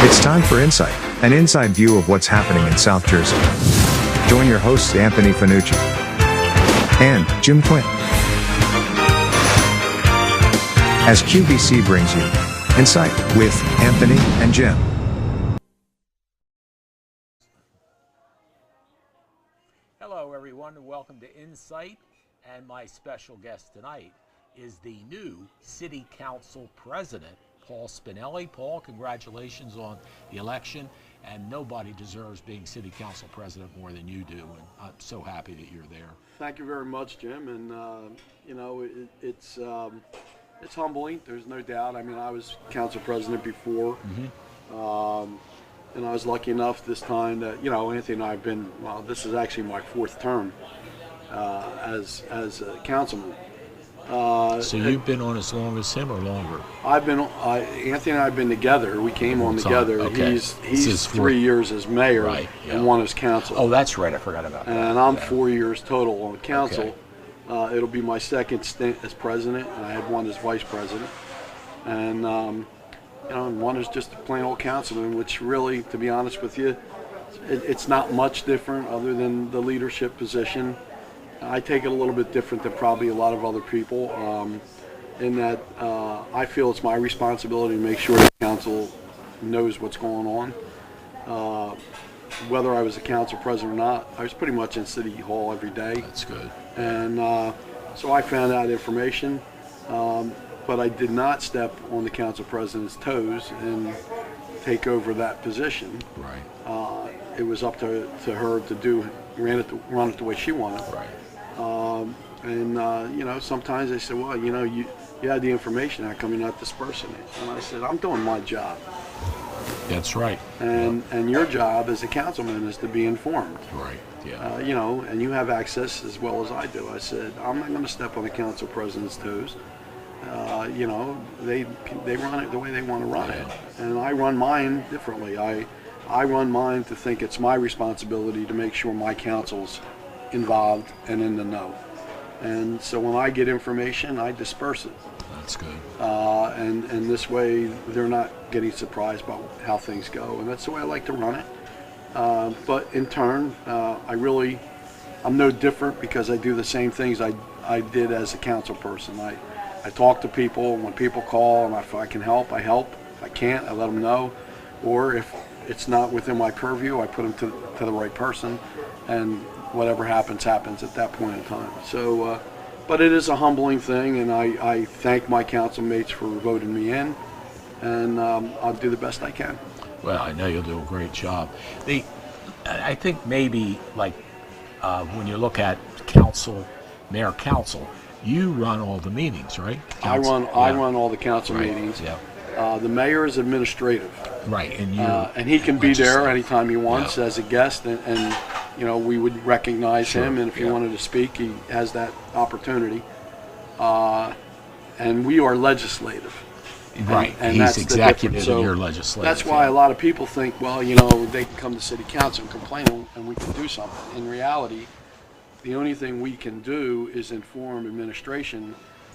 It's time for Insight, an inside view of what's happening in South Jersey. Join your hosts Anthony Fanucci and Jim Quinn as QVC brings you Insight with Anthony and Jim. Hello everyone and welcome to Insight, and my special guest tonight is the new City Council President, Paul Spinelli. Paul, congratulations on the election, and nobody deserves being City Council President more than you do, and I'm so happy that you're there. Thank you very much, Jim, and it's humbling, there's no doubt. I mean, I was Council President before, and I was lucky enough this time that, Anthony and I have been, well, this is actually my fourth term as a councilman. So you've been on as long as him or longer? Anthony and I have been together. We came on together. Okay. He's 3 years as mayor, right, yeah, and 1 as council. Oh, that's right. I forgot about that. And I'm 4 years total on council. Okay. It'll be my second stint as president, and I had 1 as vice president. And, and 1 is just a plain old councilman, which really, to be honest with you, it's not much different other than the leadership position. I take it a little bit different than probably a lot of other people, in that I feel it's my responsibility to make sure the council knows what's going on. Whether I was a council president or not, I was pretty much in City Hall every day. That's good. And so I found out information, but I did not step on the council president's toes and take over that position. Right. It was up to her to run it the way she wanted. Right. Sometimes they say, well, you had the information, how come you're not dispersing it? And I said, I'm doing my job. That's right. And your job as a councilman is to be informed. Right, yeah. And you have access as well as I do. I said, I'm not going to step on the council president's toes. They run it the way they want to run it. And I run mine differently. I run mine to think it's my responsibility to make sure my council's involved and in the know. And so when I get information, I disperse it. That's good. And this way they're not getting surprised about how things go. And that's the way I like to run it. But in turn, I'm no different because I do the same things I did as a council person. I talk to people. When people call and if I can help, I help. If I can't, I let them know. Or if it's not within my purview, I put them to the right person, and whatever happens at that point in time. So, but it is a humbling thing, and I thank my council mates for voting me in, and I'll do the best I can. Well, I know you'll do a great job. I think maybe when you look at mayor council, you run all the meetings, right? I run all the council meetings. Yeah. The mayor is administrative. Right, and he can be there anytime he wants as a guest, and we would recognize him, and if he wanted to speak, he has that opportunity. And we are legislative. Right, and he's that's executive and so you're legislative. That's why a lot of people think, well, they can come to city council and complain and we can do something. In reality, the only thing we can do is inform administration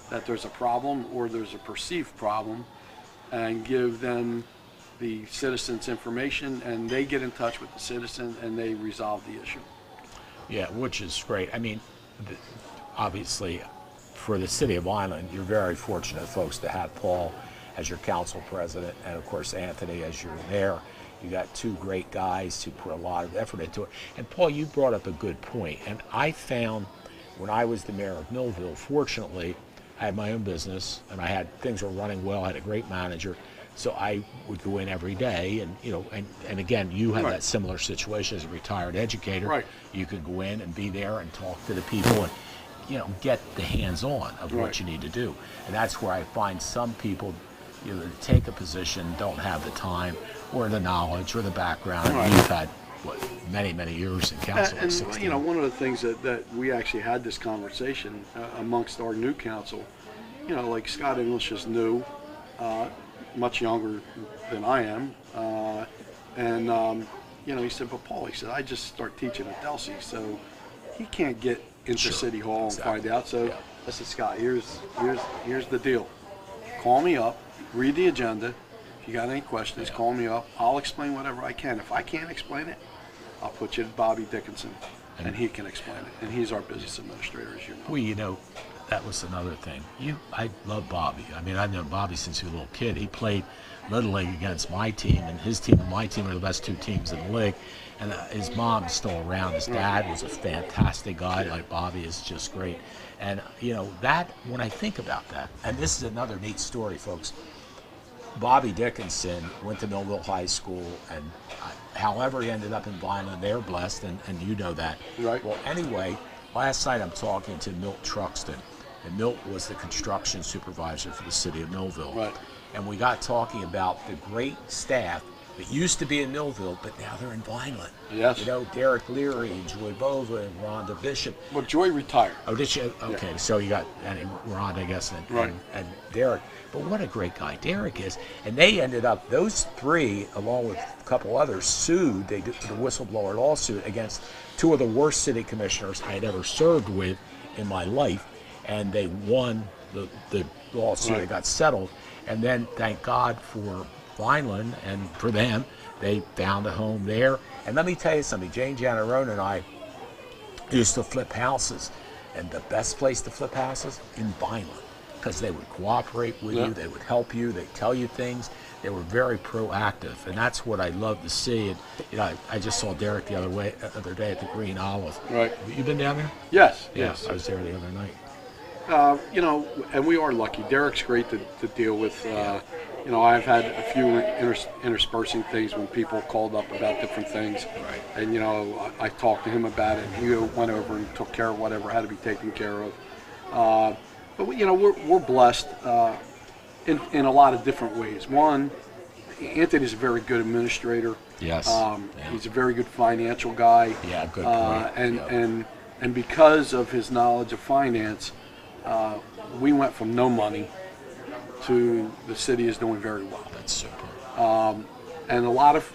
that there's a problem or there's a perceived problem, and give them the citizens information, and they get in touch with the citizen and they resolve the issue. Yeah, which is great. I mean, obviously, for the city of Vineland, you're very fortunate, folks, to have Paul as your council president, and of course Anthony as your mayor. You got 2 great guys who put a lot of effort into it. And Paul, you brought up a good point. And I found when I was the mayor of Millville, fortunately, I had my own business, and things were running well. I had a great manager, so I would go in every day, and again, you had that similar situation as a retired educator. Right. You could go in and be there and talk to the people, and get the hands-on of what you need to do. And that's where I find some people, to take a position, don't have the time or the knowledge or the background. Right. You've had many years in council. And one of the things that we actually had this conversation amongst our new council, like Scott English is new, much younger than I am, he said, but Paul, he said, I just start teaching at Delsey, so he can't get into City Hall and find out. So I said, Scott, here's the deal. Call me up, read the agenda. If If you got any questions, call me up. I'll explain whatever I can. If I can't explain it, I'll put you to Bobby Dickinson, and he can explain it. And he's our business administrator, as you know. Well, you know, that was another thing. I love Bobby. I mean, I've known Bobby since he was a little kid. He played Little League against my team, and his team and my team are the best two teams in the league. And his mom's still around. His dad was a fantastic guy. Like Bobby is just great. And, you know, that, when I think about that, and this is another neat story, folks. Bobby Dickinson went to Millville High School, and however he ended up in Vineland, they're blessed, and you know that. Right. Well, anyway, last night I'm talking to Milt Truxton, and Milt was the construction supervisor for the city of Millville. Right. And we got talking about the great staff that used to be in Millville, but now they're in Vineland. Yes. You know, Derek Leary, and Joy Bova, and Rhonda Bishop. Well, Joy retired. Oh, did she? Okay, Yeah. So you got Rhonda, I guess, Right. and Derek. But what a great guy Derek is. And they ended up, those three, along with a couple others, sued. They did the whistleblower lawsuit against two of the worst city commissioners I had ever served with in my life. And they won the lawsuit. Right. It got settled. And then, thank God for Vineland and for them, they found a home there. And let me tell you something. Jane Janarone and I used to flip houses. And the best place to flip houses? In Vineland. Because they would cooperate with you, they would help you, they'd tell you things. They were very proactive, and that's what I love to see. And you know, I just saw Derek the other day at the Green Olive. Right. You been down there? Yes. Yes. I was there the other night. You know, and we are lucky. Derek's great to deal with. You know, I've had a few interspersing things when people called up about different things. Right. And, you know, I talked to him about it. He went over and took care of whatever had to be taken care of. But, you know, we're blessed in a lot of different ways. One, Anthony's a very good administrator. Yes. He's a very good financial guy. Yeah, good. And because of his knowledge of finance, we went from no money to the city is doing very well. That's super. And a lot of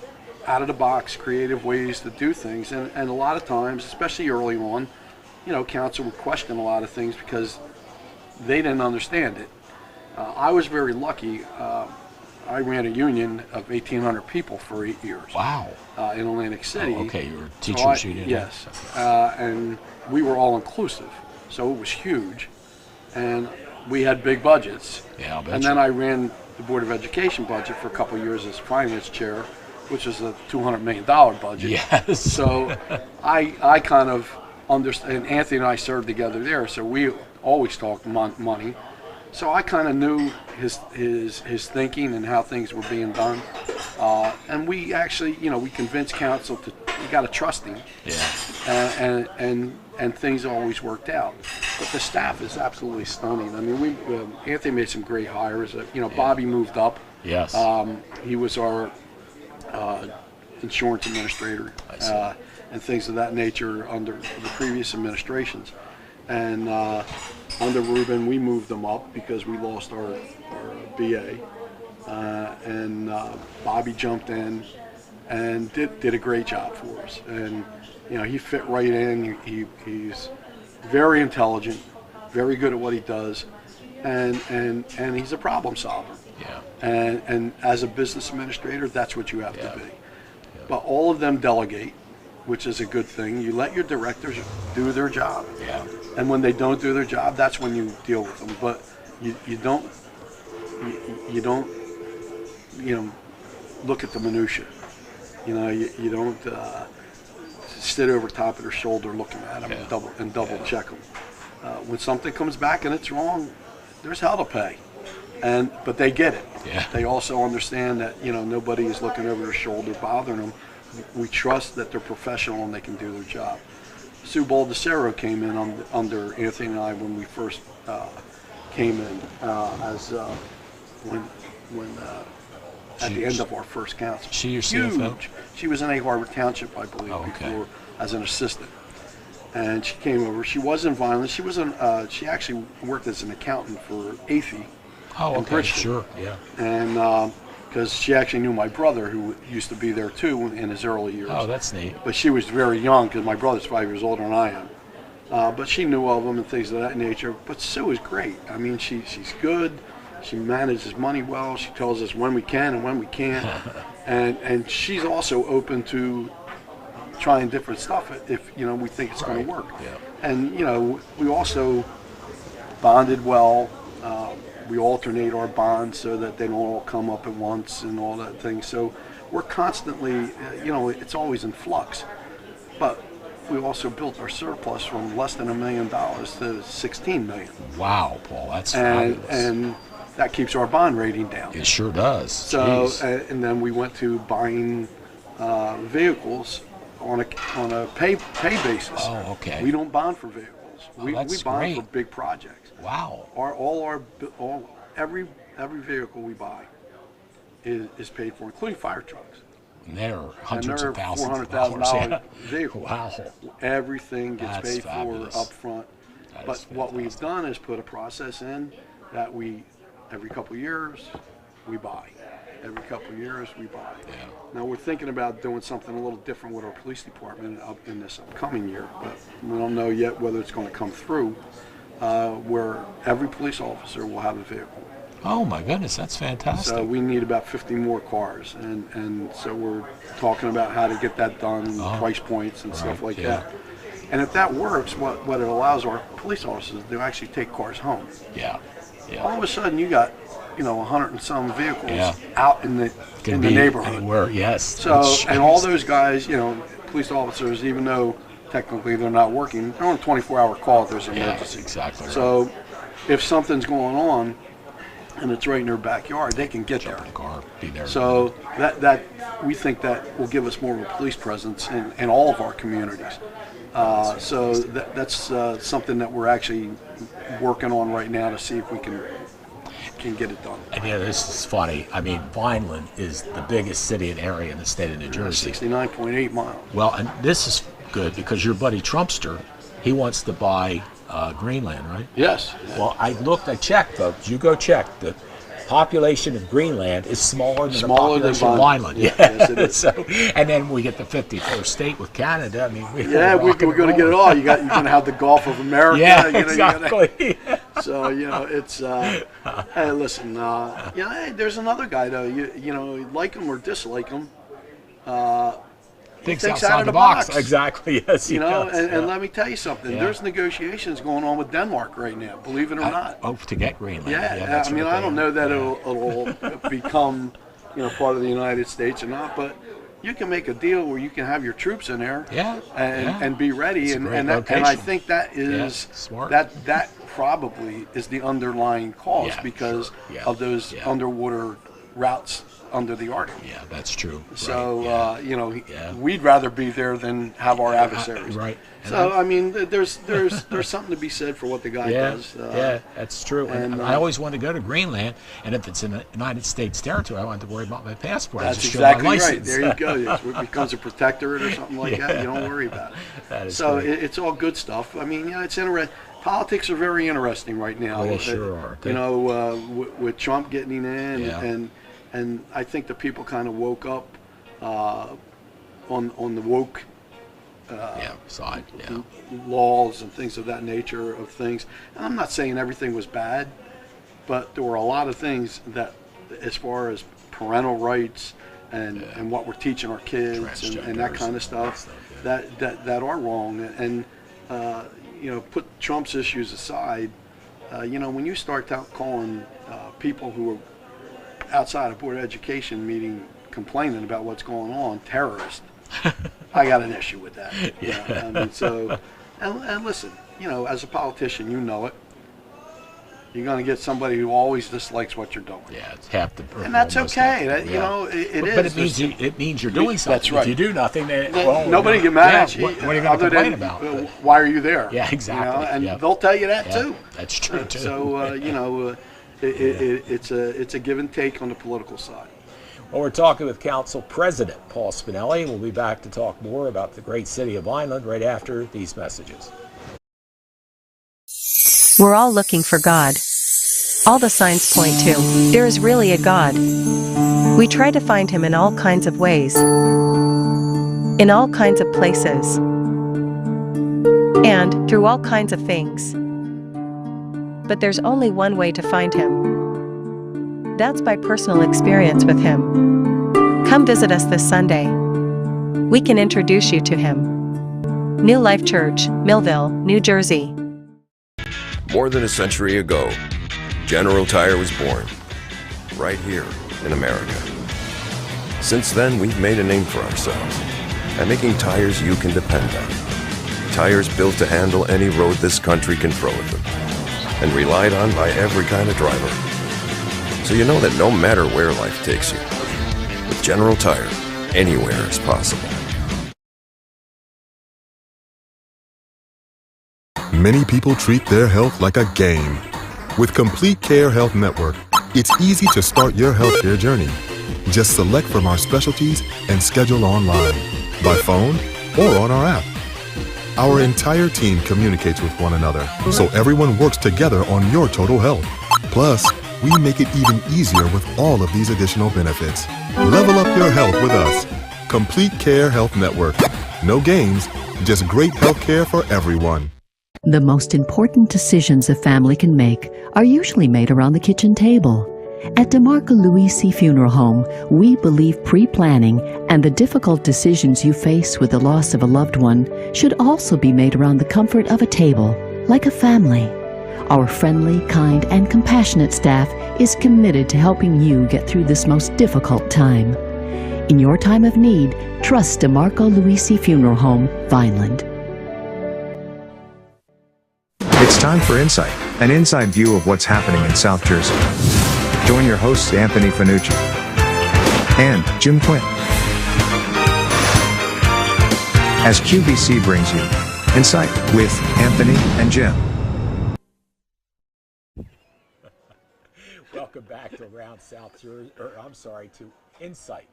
out-of-the-box creative ways to do things. And a lot of times, especially early on, you know, council would question a lot of things because they didn't understand it. I was very lucky. I ran a union of 1,800 people for 8 years. Wow. In Atlantic City. Oh, okay, you were teachers union. Yes. And we were all inclusive, so it was huge. And we had big budgets. Yeah, I'll bet and you. then I ran the Board of Education budget for a couple of years as finance chair, which is a $200 million budget. Yes. So I kind of understand, and Anthony and I served together there, so we always talked money. So I kind of knew his thinking and how things were being done. And we actually, you know, we convinced council to, you got to trust him. Yeah. And things always worked out. But the staff is absolutely stunning. I mean, Anthony made some great hires. You know, Bobby moved up. Yes. He was our insurance administrator and things of that nature under the previous administrations. And under Ruben, we moved them up because we lost our BA. And Bobby jumped in and did a great job for us. And, you know, he fit right in. He's very intelligent, very good at what he does, and he's a problem solver. Yeah. And as a business administrator, that's what you have to be. Yeah. But all of them delegate, which is a good thing. You let your directors do their job. Yeah. And when they don't do their job, that's when you deal with them. But you don't look at the minutia. You know, you don't sit over top of their shoulder looking at them and double check them. When something comes back and it's wrong, there's hell to pay. But they get it. Yeah. They also understand that, you know, nobody is looking over their shoulder bothering them. We trust that they're professional and they can do their job. Sue Baldessaro came in under Anthony and I when we first came in at the end of our first council. She your CFO? Huge. She was in A Harbor Township, I believe, before as an assistant. And she came over. She was in Vineland. She actually worked as an accountant for AFI. Oh, in okay, Bridgeton. sure, yeah. And because she actually knew my brother, who used to be there too in his early years. Oh, that's neat. But she was very young because my brother's 5 years older than I am. But she knew of him and things of that nature. But Sue is great. I mean, she's good. She manages money well. She tells us when we can and when we can't. And she's also open to trying different stuff if we think it's going to work. Yeah. And we also bonded well. We alternate our bonds so that they don't all come up at once and all that thing. So we're constantly, it's always in flux. But we also built our surplus from less than $1 million to $16 million. Wow, Paul, that's fabulous. And that keeps our bond rating down. It sure does. So, Jeez. and then we went to buying vehicles on a pay basis. Oh, okay. We don't bond for vehicles. We that's bond great. for big projects. Wow. Every vehicle we buy is paid for, including fire trucks. And they're hundreds of thousands of $400,000 dollars. Yeah. vehicles. Wow. Everything gets That's paid fabulous. for up front. That But is what we've fantastic. done is put a process in that every couple of years, we buy. Every couple of years, we buy. Yeah. Now we're thinking about doing something a little different with our police department in this upcoming year, but we don't know yet whether it's going to come through, where every police officer will have a vehicle. Oh my goodness, that's fantastic. So we need about 50 more cars, and so we're talking about how to get that done, and price points and stuff like that. And if that works, what it allows our police officers to actually take cars home. Yeah. Yeah. All of a sudden, you got 100 and some vehicles Yeah. out in the neighborhood. Anywhere, yes. So, and all those guys, police officers, even though technically they're not working, they're on a 24-hour call if there's an emergency. Exactly. So, if something's going on and it's right in their backyard, they can get Jump there. in the car, be there. So that we think that will give us more of a police presence in all of our communities. So that's something that we're actually working on right now to see if we can get it done. And this is funny. I mean, Vineland is the biggest city and area in the state of New Jersey. 69.8 miles. Well, and this is good because your buddy Trumpster, he wants to buy Greenland, right? Yes. Well, I checked, folks. You go check. The population of Greenland is smaller than the population of Vineland. Yeah. Yes, it is. So, and then we get the 51st state with Canada. I mean, we're we're going to get it all. You're going to have the Gulf of America. Yeah, exactly. So it's hey, listen. Hey, there's another guy though. You like him or dislike him. Thinks Thinks outside out of the the box. box. Exactly. Yes. he does. And let me tell you something. Yeah. There's negotiations going on with Denmark right now. Believe it or not. Oh, to get Greenland. Yeah. that's I mean, what I don't they- know that yeah. it'll become part of the United States or not, but you can make a deal where you can have your troops in there. Yeah, And be ready. It's a And great and I location. think that is smart. that probably is the underlying cause Yeah, because sure. Yeah, of those yeah. underwater routes under the Arctic. Yeah, that's true. So Right, yeah. we'd rather be there than have our adversaries. Right. So I mean, there's something to be said for what the guy does. Yeah, that's true. And and, I always wanted to go to Greenland, and if it's in the United States territory, I don't have to worry about my passport. I That's just exactly show my right. license. There you go. It becomes a protectorate or something like that. You don't worry about it. That is So great. it's all good stuff. I mean, it's interesting. Politics are very interesting right now. Oh, they sure are. With Trump getting in, Yeah. and I think the people kind of woke up on the woke side. Yeah. laws and things of that nature of things. And I'm not saying everything was bad, but there were a lot of things that, as far as parental rights and what we're teaching our kids and that kind of stuff, that are wrong. And put Trump's issues aside. When you start out calling people who are outside of Board of Education meeting complaining about what's going on terrorists, I got an issue with that. I mean, so, and listen, as a politician, you know it. You're going to get somebody who always dislikes what you're doing. Yeah, it's half the. And that's almost okay. half the- It is. But it means you're doing something. That's right. If you do nothing, then Nobody get mad at you. What are you going to other complain than, about? Why are you there? Yeah, exactly. And they'll tell you that Yeah, too. that's true too. So it's a give and take on the political side. Well, we're talking with Council President Paul Spinelli. We'll be back to talk more about the great city of Vineland right after these messages. We're all looking for God. All the signs point to, there is really a God. We try to find him in all kinds of ways, in all kinds of places, and through all kinds of things. But there's only one way to find him. That's by personal experience with him. Come visit us this Sunday. We can introduce you to him. New Life Church, Millville, New Jersey. More than a century ago, General Tire was born, right here in America. Since then, we've made a name for ourselves by making tires you can depend on. Tires built to handle any road this country can throw at them, and relied on by every kind of driver. So you know that no matter where life takes you, with General Tire, anywhere is possible. Many people treat their health like a game. With Complete Care Health Network, it's easy to start your healthcare journey. Just select from our specialties and schedule online, by phone, or on our app. Our entire team communicates with one another, so everyone works together on your total health. Plus, we make it even easier with all of these additional benefits. Level up your health with us. Complete Care Health Network. No games, just great health care for everyone. The most important decisions a family can make are usually made around the kitchen table. At DeMarco Luisi Funeral Home, we believe pre-planning and the difficult decisions you face with the loss of a loved one should also be made around the comfort of a table, like a family. Our friendly, kind, and compassionate staff is committed to helping you get through this most difficult time. In your time of need, trust DeMarco Luisi Funeral Home, Vineland. It's time for Insight, an inside view of what's happening in South Jersey. Join your hosts Anthony Fanucci and Jim Quinn as QVC brings you Insight with Anthony and Jim. Welcome back to Around South Jersey, to Insight,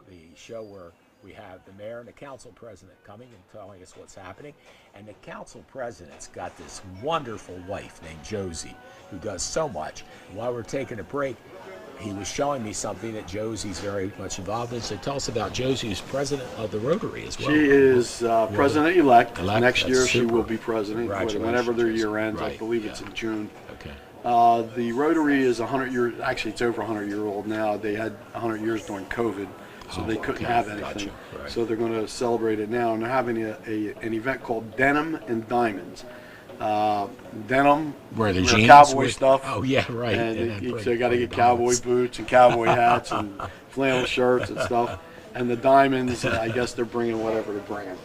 the show where we have the mayor and the council president coming and telling us what's happening. And the council president's got this wonderful wife named Josie who does so much. And while we're taking a break, he was showing me something that Josie's very much involved in. So tell us about Josie, who's president of the Rotary as well. She is president-elect. Next year she super. will be president, whenever their year ends. Right. I believe it's in June. Okay. The Rotary is 100 years, actually it's over 100 year old now. They had 100 years during COVID, so they couldn't have anything. Gotcha. Right. So they're going to celebrate it now, and they're having an event called Denim and Diamonds. Denim, where the jeans cowboy stuff. Oh yeah, right. And so you got to get cowboy boots and cowboy hats and flannel shirts and stuff. And the diamonds, I guess they're bringing whatever they're bringing,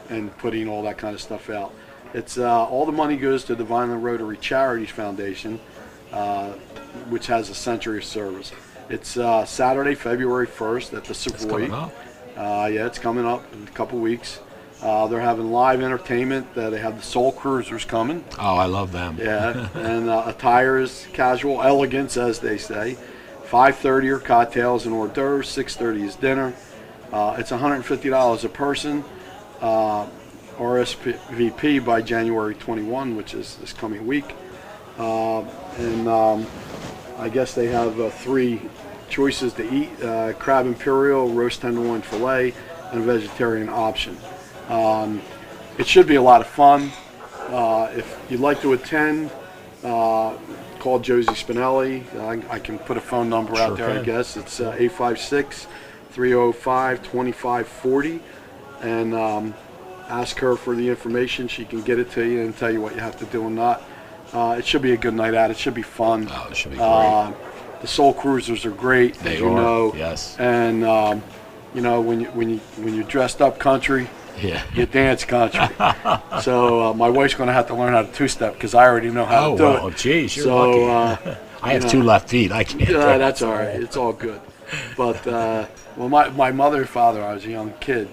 and putting all that kind of stuff out. It's all the money goes to the Vineland Rotary Charities Foundation, which has a century of service. It's Saturday, February 1st at the Savoy. Yeah, it's coming up in a couple weeks. They're having live entertainment. They have the Soul Cruisers coming. Oh, I love them. Yeah, and attire is casual elegance, as they say. 5:30 are cocktails and hors d'oeuvres. 6:30 is dinner. It's $150 a person. RSVP by January 21, which is this coming week. I guess they have 3 choices to eat: crab imperial, roast tenderloin fillet, and a vegetarian option. It should be a lot of fun. If you'd like to attend, call Josie Spinelli. I can put a phone number out there, I guess. It's 856-305-2540. And ask her for the information. She can get it to you and tell you what you have to do and not. It should be a good night out. It should be fun. Oh, it should be great. The Soul Cruisers are great, They as you are, know. yes. And when you're dressed up country, yeah, you dance country. So my wife's going to have to learn how to two-step because I already know how to do it. Oh, geez, you're so, lucky. I have 2 left feet. I can't. Yeah, that's all right. It's all good. But my mother and father, I was a young kid,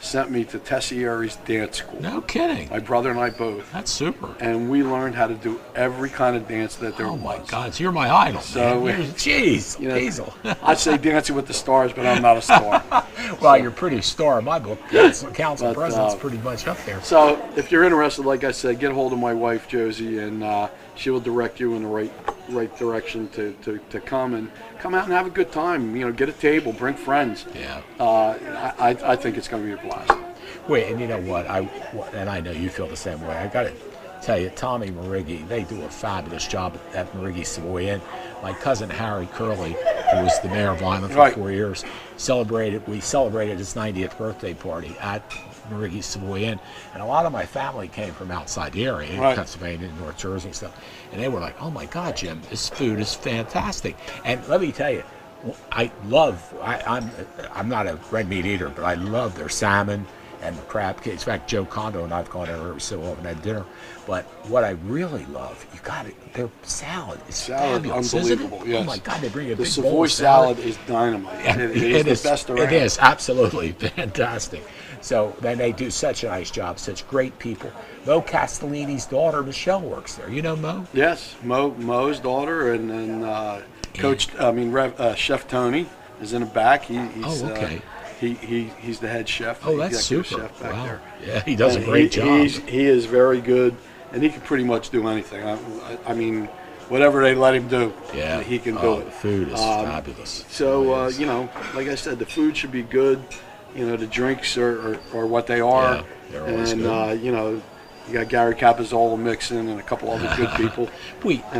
sent me to Tessieri's dance school. No kidding. My brother and I both. That's super. And we learned how to do every kind of dance that there was. Oh my God, so you're my idol. So, jeez, Hazel. I'd say Dancing with the Stars, but I'm not a star. Well, you're a pretty star in my book. Council president's pretty much up there. So if you're interested, like I said, get a hold of my wife, Josie, and she will direct you in the right direction to come out and have a good time. Get a table, bring friends. Yeah. I think it's going to be a blast. Wait, and you know what? I know you feel the same way. I got to tell you, Tommy Marighi, they do a fabulous job at Marighi Savoy Inn. My cousin Harry Curley, who was the mayor of Vineland for Right. 4 years, we celebrated his 90th birthday party at Marighi Savoy Inn. And a lot of my family came from outside the area, in Right. Pennsylvania, North Jersey and stuff. And they were like, oh my God, Jim, this food is fantastic. And let me tell you, I'm not a red meat eater, but I love their salmon and the crab cakes. In fact, Joe Kondo and I've gone there every so often at dinner. But what I really love, you got it, their salad is fabulous, unbelievable. isn't it? Yes. Oh my God, they bring a The big bowl Savoy of salad is dynamite. Yeah, It is the best around. It is absolutely fantastic. So then they do such a nice job, such great people. Mo Castellini's daughter Michelle works there. You know Mo? Yes, Mo's daughter and Chef Tony is in the back. He's okay. He's the head chef. Oh, that's executive super. Chef back Wow. there. Yeah, he does And a great job. He is very good, and he can pretty much do anything. I mean, whatever they let him do, Yeah, he can do it. The food is fabulous. So, It is. like I said, the food should be good. The drinks are what they are. Yeah, they're always and, good. you got Gary Capozola mixing and a couple other good people.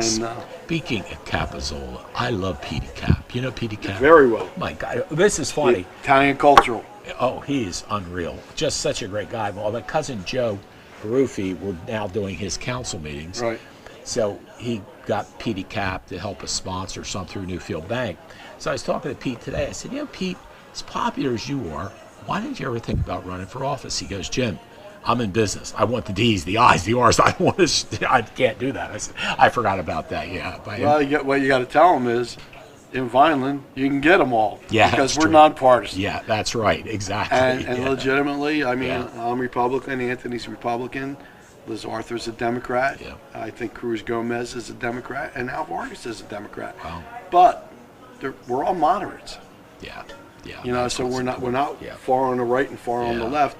Speaking of Capozola, I love Petey Cap. You know Petey Cap? Very well. My God, this is funny. Italian cultural. Oh, he is unreal. Just such a great guy. Well, my cousin Joe Baruffi, we're now doing his council meetings. Right. So he got Petey Cap to help us sponsor some through Newfield Bank. So I was talking to Pete today. I said, Pete, as popular as you are, why didn't you ever think about running for office? He goes, Jim, I'm in business. I want the D's, the I's, the R's. I can't do that. I said, I forgot about that. Yeah. Well, what you got to tell them is, in Vineland, you can get them all. Yeah, because that's we're true. nonpartisan. Yeah, that's right. Exactly. And legitimately, I mean, Yeah. I'm Republican. Anthony's Republican. Liz Arthur's a Democrat. Yeah. I think Cruz Gomez is a Democrat, and Al Vargas is a Democrat. Wow. But we're all moderates. Yeah. Yeah. So we're not Yeah. far on the right and far on the Yeah. left.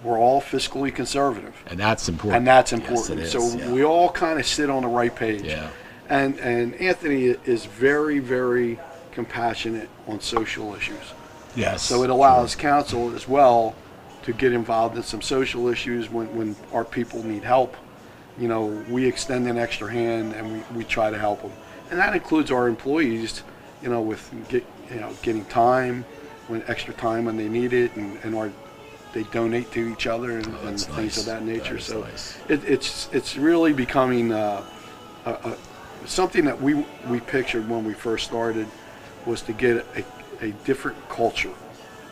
We're all fiscally conservative. And that's important. Yes, it is, so yeah. we all kind of sit on the right page. Yeah. And Anthony is very, very compassionate on social issues. Yes. So it allows council as well to get involved in some social issues when our people need help. We extend an extra hand and we try to help them. And that includes our employees, with getting time, extra time when they need it, and they donate to each other and that's things nice. of that nature. That is So nice. it's really becoming something that we pictured when we first started was to get a different culture,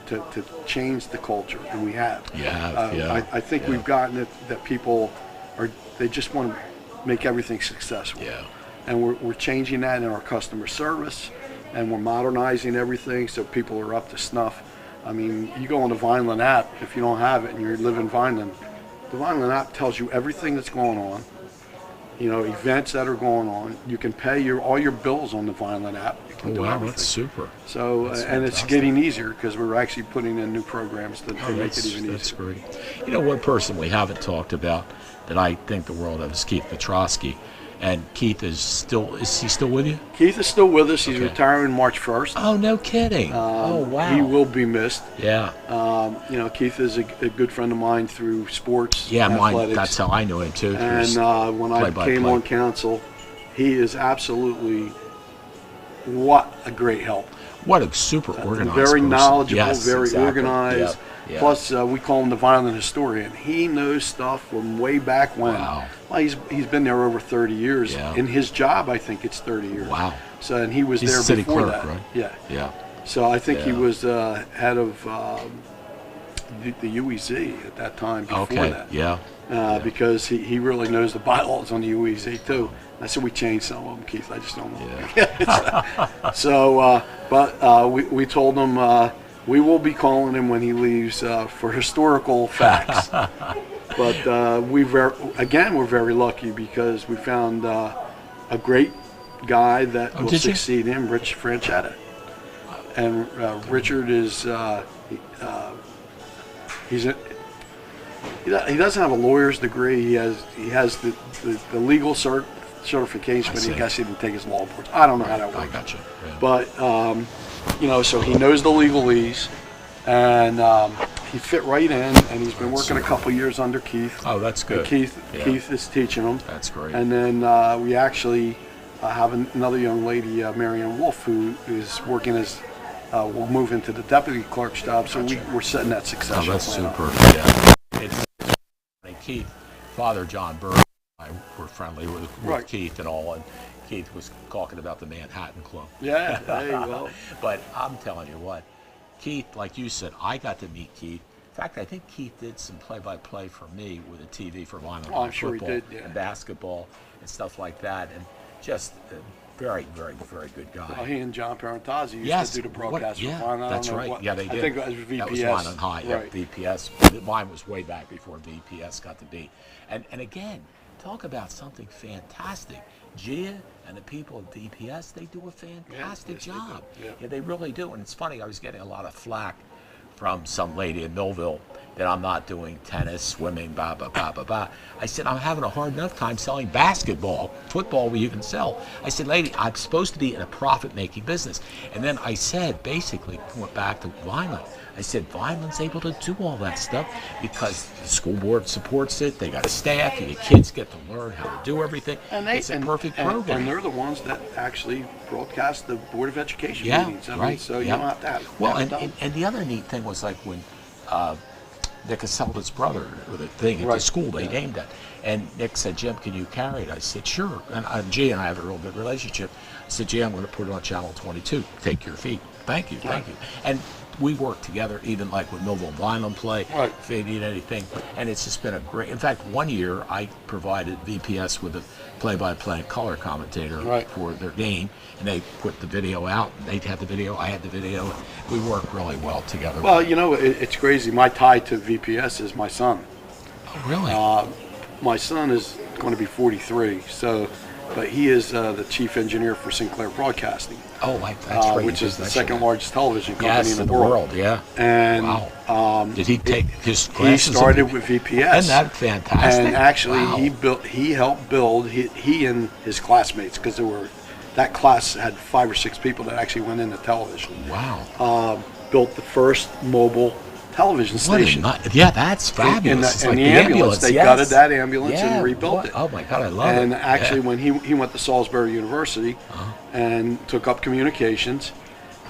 to change the culture, and we have. You have, yeah. I think Yeah. we've gotten it that people they just want to make everything successful. Yeah. And we're changing that in our customer service, and we're modernizing everything so people are up to snuff. I mean, you go on the Vineland app, if you don't have it and you live in Vineland, the Vineland app tells you everything that's going on, events that are going on. You can pay all your bills on the Vineland app. You can do Wow, everything. that's super. So, That's and it's fantastic. getting easier because we're actually putting in new programs to make it even That's easier. great. One person we haven't talked about that I think the world of is Keith Petrosky. And Keith is he still with you? Keith is still with us. He's Okay. retiring March 1st. Oh, no kidding. Oh, wow. He will be missed. Yeah. Keith is a good friend of mine through sports. Yeah, and mine. athletics. That's how I knew him too. And when I came on council, he is absolutely what a great help. What a super organized Very person. knowledgeable, Yes, very exactly. organized. Yeah. Plus, we call him the Vineland historian. He knows stuff from way back when. Wow. Well, he's been there over 30 years. Yeah. In his job, I think it's 30 years. Wow. So, and he was He's there the city before clerk, that. right? Yeah. Yeah. So I think he Yeah. was head of the UEZ at that time. Before Okay. that. Yeah. Because he really knows the bylaws on the UEZ too. I said we changed some of them, Keith. I just don't know. Yeah. So, we told him we will be calling him when he leaves for historical facts. But we're very lucky because we found a great guy that will did you? succeed him, Rich Franchetta. And Richard is he doesn't have a lawyer's degree. He has the legal certification, but see. I guess he didn't take his law boards. I don't know how that I works. got you. Yeah. But so he knows the legalese, and he fit right in, and he's been working a couple years under Keith. Oh, that's good. And Keith is teaching him. That's great. And then we actually have another young lady, Marianne Wolf, who is working as will move into the deputy clerk's job. So we're setting that succession. Oh, that's plan super. up. Yeah. It's Keith, Father John Burr, and I were friendly with Right. Keith and all, and Keith was talking about the Manhattan Club. Yeah, there you go. But I'm telling you what, Keith, like you said, I got to meet Keith. In fact, I think Keith did some play-by-play for me with a TV for Vineland Oh, I'm sure he football did, yeah. and basketball and stuff like that, and just a very, very, very good guy. Well, he and John Parentazzi used Yes, to do the broadcast. yeah, for Vineland. I don't that's know right. what- Yeah, they did. I think it was VPS. That was Vineland High, yeah, Right. VPS. Mine was way back before VPS got to be. And again, talk about something fantastic. Gia and the people at VPS, they do a fantastic yes, they job. do. Yeah. They really do. And it's funny, I was getting a lot of flack from some lady in Millville that I'm not doing tennis, swimming, blah, blah, blah, blah, blah. I said, I'm having a hard enough time selling basketball, football where you can sell. I said, lady, I'm supposed to be in a profit-making business. And then I said, basically, went back to Vineland. I said, Vineland's able to do all that stuff because the school board supports it. They got a staff. The kids get to learn how to do everything. It's a perfect program. And they're the ones that actually broadcast the Board of Education Yeah, meetings. right. So you yeah. don't have to have it. Well, Have it done. and the other neat thing was like when Nick Casella's brother with a thing at the Right. school they Yeah. named it. And Nick said, Jim, can you carry it? I said, sure. And G and I have a real good relationship. I said, G, I'm going to put it on Channel 22. Take your feet. Thank you, thank you. And we work together, even like with Millville and Vineland play, Right. if they need anything. And it's just been a great, in fact, one year I provided VPS with a play-by-play color commentator Right. for their game, and they put the video out. They had the video, I had the video. We work really well together. Well, you know, it's crazy. My tie to VPS is my son. Oh, really? My son is going to be 43, but he is the chief engineer for Sinclair Broadcasting, That's right. which You is the did second mention largest television that. company Yes, in the world. Yeah. And Wow. Did he take his he classes? started with VPS. Isn't that fantastic? And actually, Wow. he helped build. He and his classmates, because that class had 5 or 6 people that actually went into television. Wow. Built the first mobile television What a station. yeah, that's fabulous. It's And like the ambulance, they yes. gutted that ambulance Yeah, and rebuilt boy. it. Oh my God, I love And it. actually, Yeah. when he went to Salisbury University and took up communications,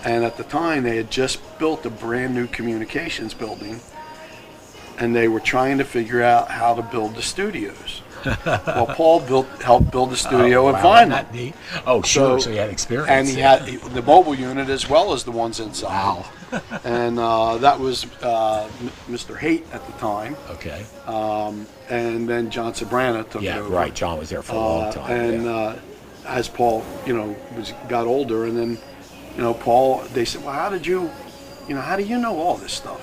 and at the time they had just built a brand new communications building, and they were trying to figure out how to build the studios. Well, Paul helped build the studio at Wow, isn't Vineland. that neat? Oh, sure. So he had experience. And he had the mobile unit as well as the ones inside. Wow. And that was Mr. Haight at the time. Okay. And then John Sabrana took it Yeah, over. right. John was there for a long time. And yeah. As Paul, got older, and then, Paul, they said, well, how do you know all this stuff?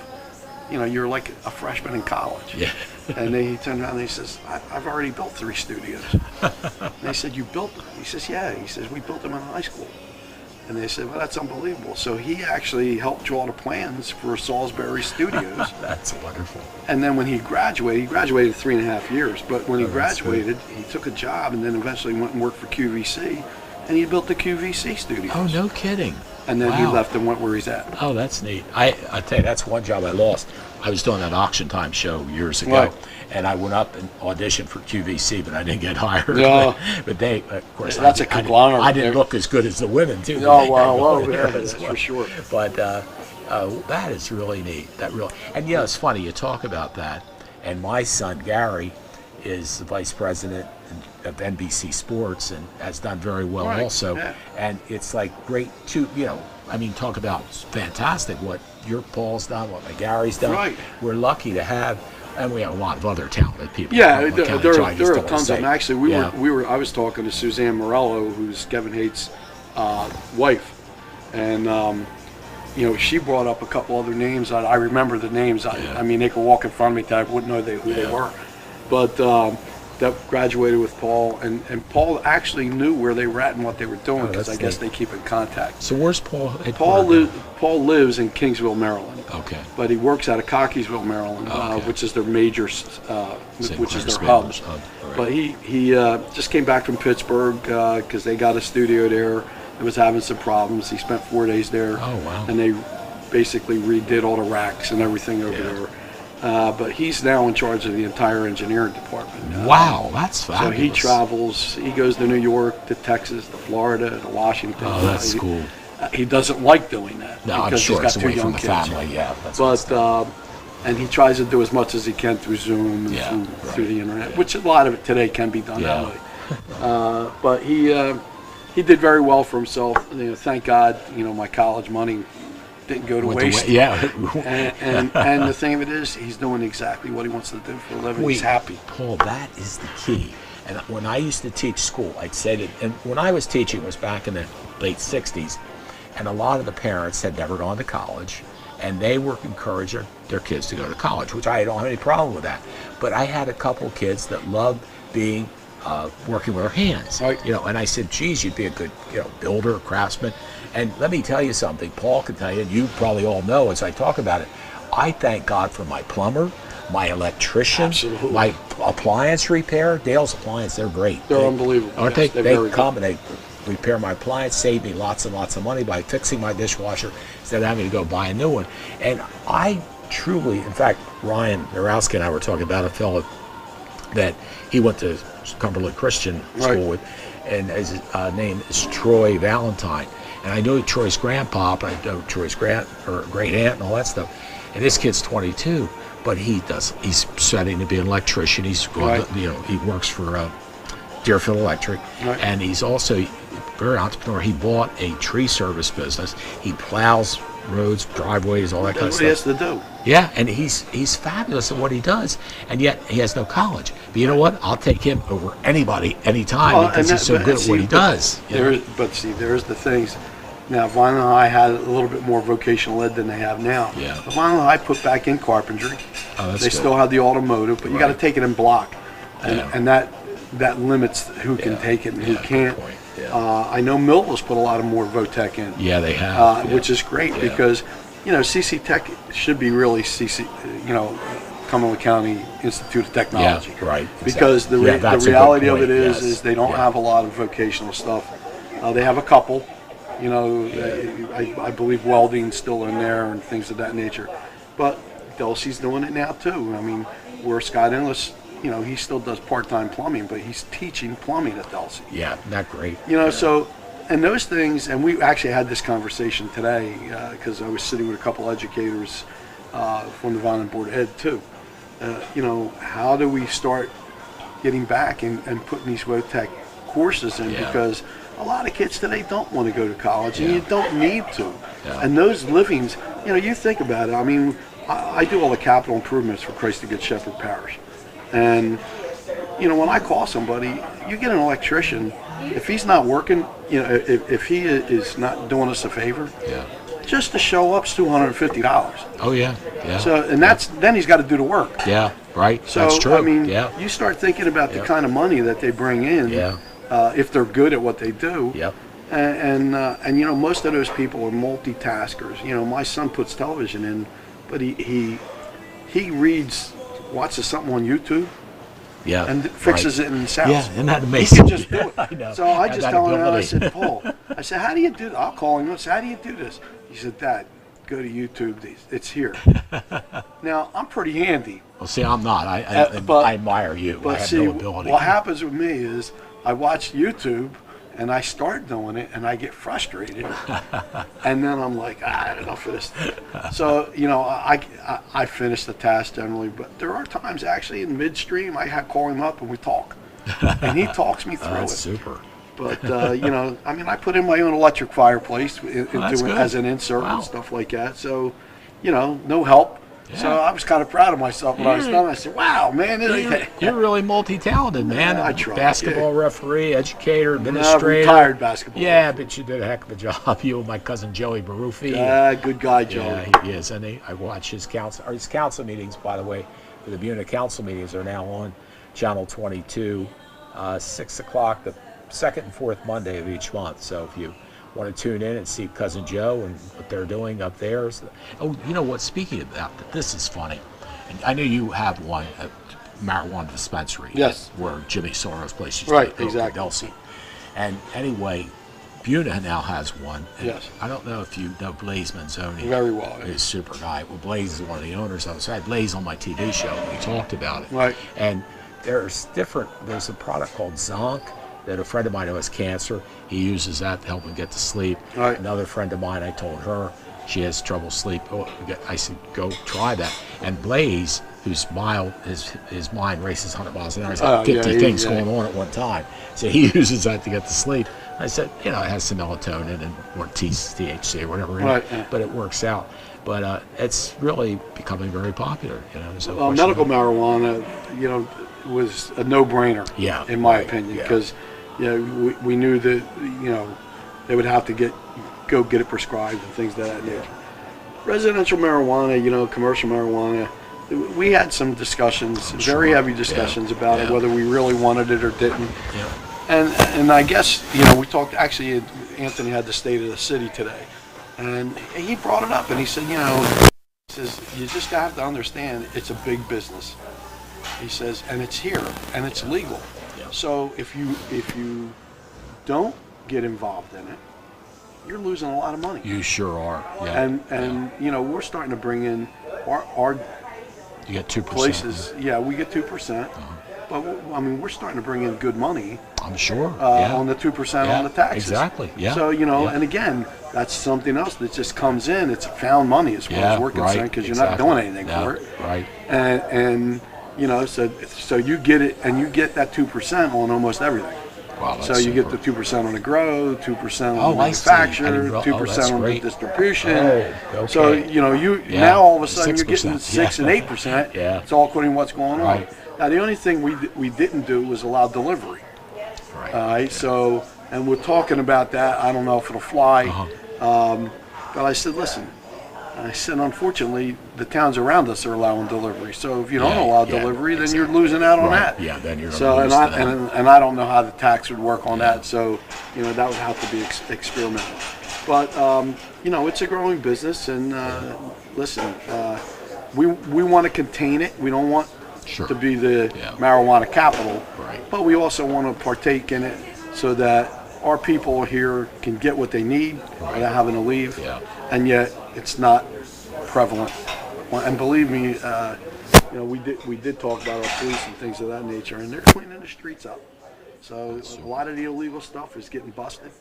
You're like a freshman in college. Yeah. And then he turned around and he says, I've already built 3 studios. And they said, you built them? He says, yeah. He says, we built them in high school. And they said, well, that's unbelievable. So he actually helped draw the plans for Salisbury Studios. That's wonderful. And then when he graduated 3.5 years. But when he that's graduated, he took a job and then eventually went and worked for QVC. And he built the QVC studios. Oh, no kidding. And then he Wow. left and went where he's at. Oh, that's neat. I tell you, that's one job I lost. I was doing that auction time show years ago, Right. and I went up and auditioned for QVC, but I didn't get hired. No. But they, of course, That's a conglomerate. I didn't look as good as the women, too. Oh, wow. Well, Yeah, that's for sure. But that is really neat. And it's funny you talk about that. And my son Gary is the vice president of NBC Sports and has done very well Right, also. yeah. And it's like great to talk about fantastic what your Paul's done, what my Gary's done. Right. We're lucky to have, and we have a lot of other talented people. Yeah, Cumberland County, there so I are just don't wanna tons of say- them. Actually, Yeah. I was talking to Suzanne Morello, who's Kevin Haight's wife, and she brought up a couple other names. I remember the names. I mean, they could walk in front of me that I wouldn't know who they were, but that graduated with Paul, and Paul actually knew where they were at and what they were doing because that's I guess neat. they keep in contact. So where's Paul? Paul lives in Kingsville, Maryland. Okay. But he works out of Cockeysville, Maryland, Okay. which is their major, which is their Sinclair hub. Spinelli's hub, right. But he just came back from Pittsburgh because they got a studio there. It was having some problems. He spent 4 days there. Oh, wow. And they basically redid all the racks and everything over there. But he's now in charge of the entire engineering department. Wow, that's fabulous. So he travels. He goes to New York, to Texas, to Florida, to Washington. Oh, that's cool. He doesn't like doing that No, I'm because sure he's it's got two away young from the kids. family. Yeah, that's But and he tries to do as much as he can through Zoom and through the internet, which a lot of it today can be done that way. But he did very well for himself. You know, thank God, you know, my college money didn't go to waste. And the thing of it is, he's doing exactly what he wants to do for a living. He's happy. Paul, that is the key. And when I used to teach school, I'd say that, and when I was teaching, it was back in the late 60s, and a lot of the parents had never gone to college, and they were encouraging their kids to go to college, which I don't have any problem with that. But I had a couple of kids that loved being working with their hands, you know. And I said, "Geez, you'd be a good, you know, builder, craftsman." And let me tell you something. Paul can tell you, and you probably all know as I talk about it. I thank God for my plumber, my electrician, my appliance repair. Dale's Appliance, they're great. They're unbelievable, aren't yes, they? they're They come and they repair my appliance, save me lots and lots of money by fixing my dishwasher instead of having to go buy a new one. And I truly, in fact, Ryan Narowski and I were talking about a fellow that he went to Cumberland Christian School with, and his name is Troy Valentine. And I know Troy's grandpa, but I know Troy's great aunt and all that stuff. And this kid's 22, but he's studying to be an electrician. He's you know, he works for Deerfield Electric, and he's also very entrepreneur. He bought a tree service business. He plows roads, driveways, all that kind of stuff. That's what he has to do. Yeah, and he's fabulous at what he does, and yet he has no college. But you know what? I'll take him over anybody, anytime, because he's so good at what he does. But see, there's the things. Now, Vineland High had a little bit more vocational ed than they have now. Yeah. But Vineland High put back in carpentry. Oh, that's they good. still have the automotive, but you got to take it in block, and that limits who can take it and who can't. I know Millville's put a lot of more VOTEC in. Yeah, they have. Which is great because, you know, CC Tech should be really Cumberland County Institute of Technology. Yeah, right. Because the reality of it is they don't have a lot of vocational stuff. They have a couple. You know, I believe welding's still in there and things of that nature. But Delsey's doing it now too. I mean, where Scott Ennis, you know, he still does part-time plumbing, but he's teaching plumbing at Delsey. Yeah, not great. You know, so, and those things, and we actually had this conversation today because I was sitting with a couple educators from the Vineland Board of Ed too. You know, how do we start getting back and putting these VOTEC courses in? Because a lot of kids today don't want to go to college, and you don't need to. And those livings, you know, you think about it. I mean, I do all the capital improvements for Christ the Good Shepherd Parish. And, you know, when I call somebody, you get an electrician, if he's not working, you know, if he is not doing us a favor, just to show up's $250. Oh, yeah. So, and then he's got to do the work. Yeah, right. So, that's true. I mean, you start thinking about the kind of money that they bring in. If they're good at what they do. And you know, most of those people are multitaskers. You know, my son puts television in, but he watches something on YouTube. And fixes it in his house. Yeah, isn't that amazing? He can just do it. I know. So I just tell him, I said, Paul, I said, how do you do that? I'll call him. I said, how do you do this? He said, Dad, go to YouTube. It's here. Now, I'm pretty handy. Well, see, I'm not. I admire you. But I have see, no ability. what happens with me is I watch YouTube and I start doing it and I get frustrated. And then I'm like, enough of this. So, you know, I finish the task generally, but there are times actually in midstream I call him up and we talk. And he talks me through it. That's super. But, you know, I mean, I put in my own electric fireplace as an insert and stuff like that. So, you know, no help. Yeah. So I was kind of proud of myself when I was done. I said, wow, man. You're really multi-talented, man. I try. Basketball referee, educator, administrator. Retired basketball. Yeah, but you did a heck of a job. You and my cousin Joey Baruffi. Good guy, Joey. Yeah, he is. And I watch his council meetings, by the way. The Buena council meetings are now on Channel 22, 6 o'clock, the second and fourth Monday of each month. So if you want to tune in and see Cousin Joe and what they're doing up there. Oh, you know what? Speaking of that, this is funny. And I know you have one at marijuana dispensary. Yes. Where Jimmy Soros' place used right, to be. Exactly. Delsey. And anyway, Buna now has one. And Yes. I don't know if you know Blaze Manzoni. Very well. He's a super guy. Well, Blaze is one of the owners of it. So I had Blaze on my TV show, and we talked about it. Right. And there's a product called Zonk that a friend of mine who has cancer, he uses that to help him get to sleep. Right. Another friend of mine, I told her, she has trouble sleep. I said, go try that. And Blaze, who's mild, his mind races 100 miles an hour. He's got 50 things going on at one time. So he uses that to get to sleep. I said, it has some melatonin and or THC or whatever, Right. but it works out. But it's really becoming very popular. So Well, medical marijuana, was a no-brainer. Yeah, in my right, opinion, yeah. because we knew that they would have to go get it prescribed and things of that nature. Residential marijuana, commercial marijuana, we had some discussions, very heavy discussions about it, whether we really wanted it or didn't. Yeah. And I guess we talked. Actually, Anthony had the State of the City today, and he brought it up, and he said, he says you just have to understand it's a big business. He says, and it's here, and it's legal. Yeah. So if you don't get involved in it, you're losing a lot of money. You sure are. Yeah. And we're starting to bring in our you get 2%. places. Yeah, we get 2%. But we're starting to bring in good money. I'm sure. On the 2% on the taxes. Exactly. Yeah. So and again, that's something else that just comes in. It's found money as far as we're concerned, because you're not doing anything for it. Right. And so you get it, and you get that 2% on almost everything. Wow, that's so you get super. the 2% on the grow, 2% on the I see. I manufacture, didn't real- 2% that's on the great. distribution. Oh, okay. So now all of a sudden you're 6%. getting 6 and 8%. Yeah. It's all according to what's going on. Right. Now the only thing we didn't do was allow delivery. Right. All right. So, and we're talking about that. I don't know if it'll fly. But I said, listen. I said, unfortunately, the towns around us are allowing delivery. So if you don't allow delivery, then you're losing out on that. Yeah, then you're so gonna and lose I to them. and I don't know how the tax would work on that. So that would have to be experimental. But it's a growing business, and listen, we want to contain it. We don't want to be the marijuana capital, but we also want to partake in it so that our people here can get what they need without having to leave, and yet it's not prevalent. And believe me, we did talk about our police and things of that nature, and they're cleaning the streets up. So a lot of the illegal stuff is getting busted,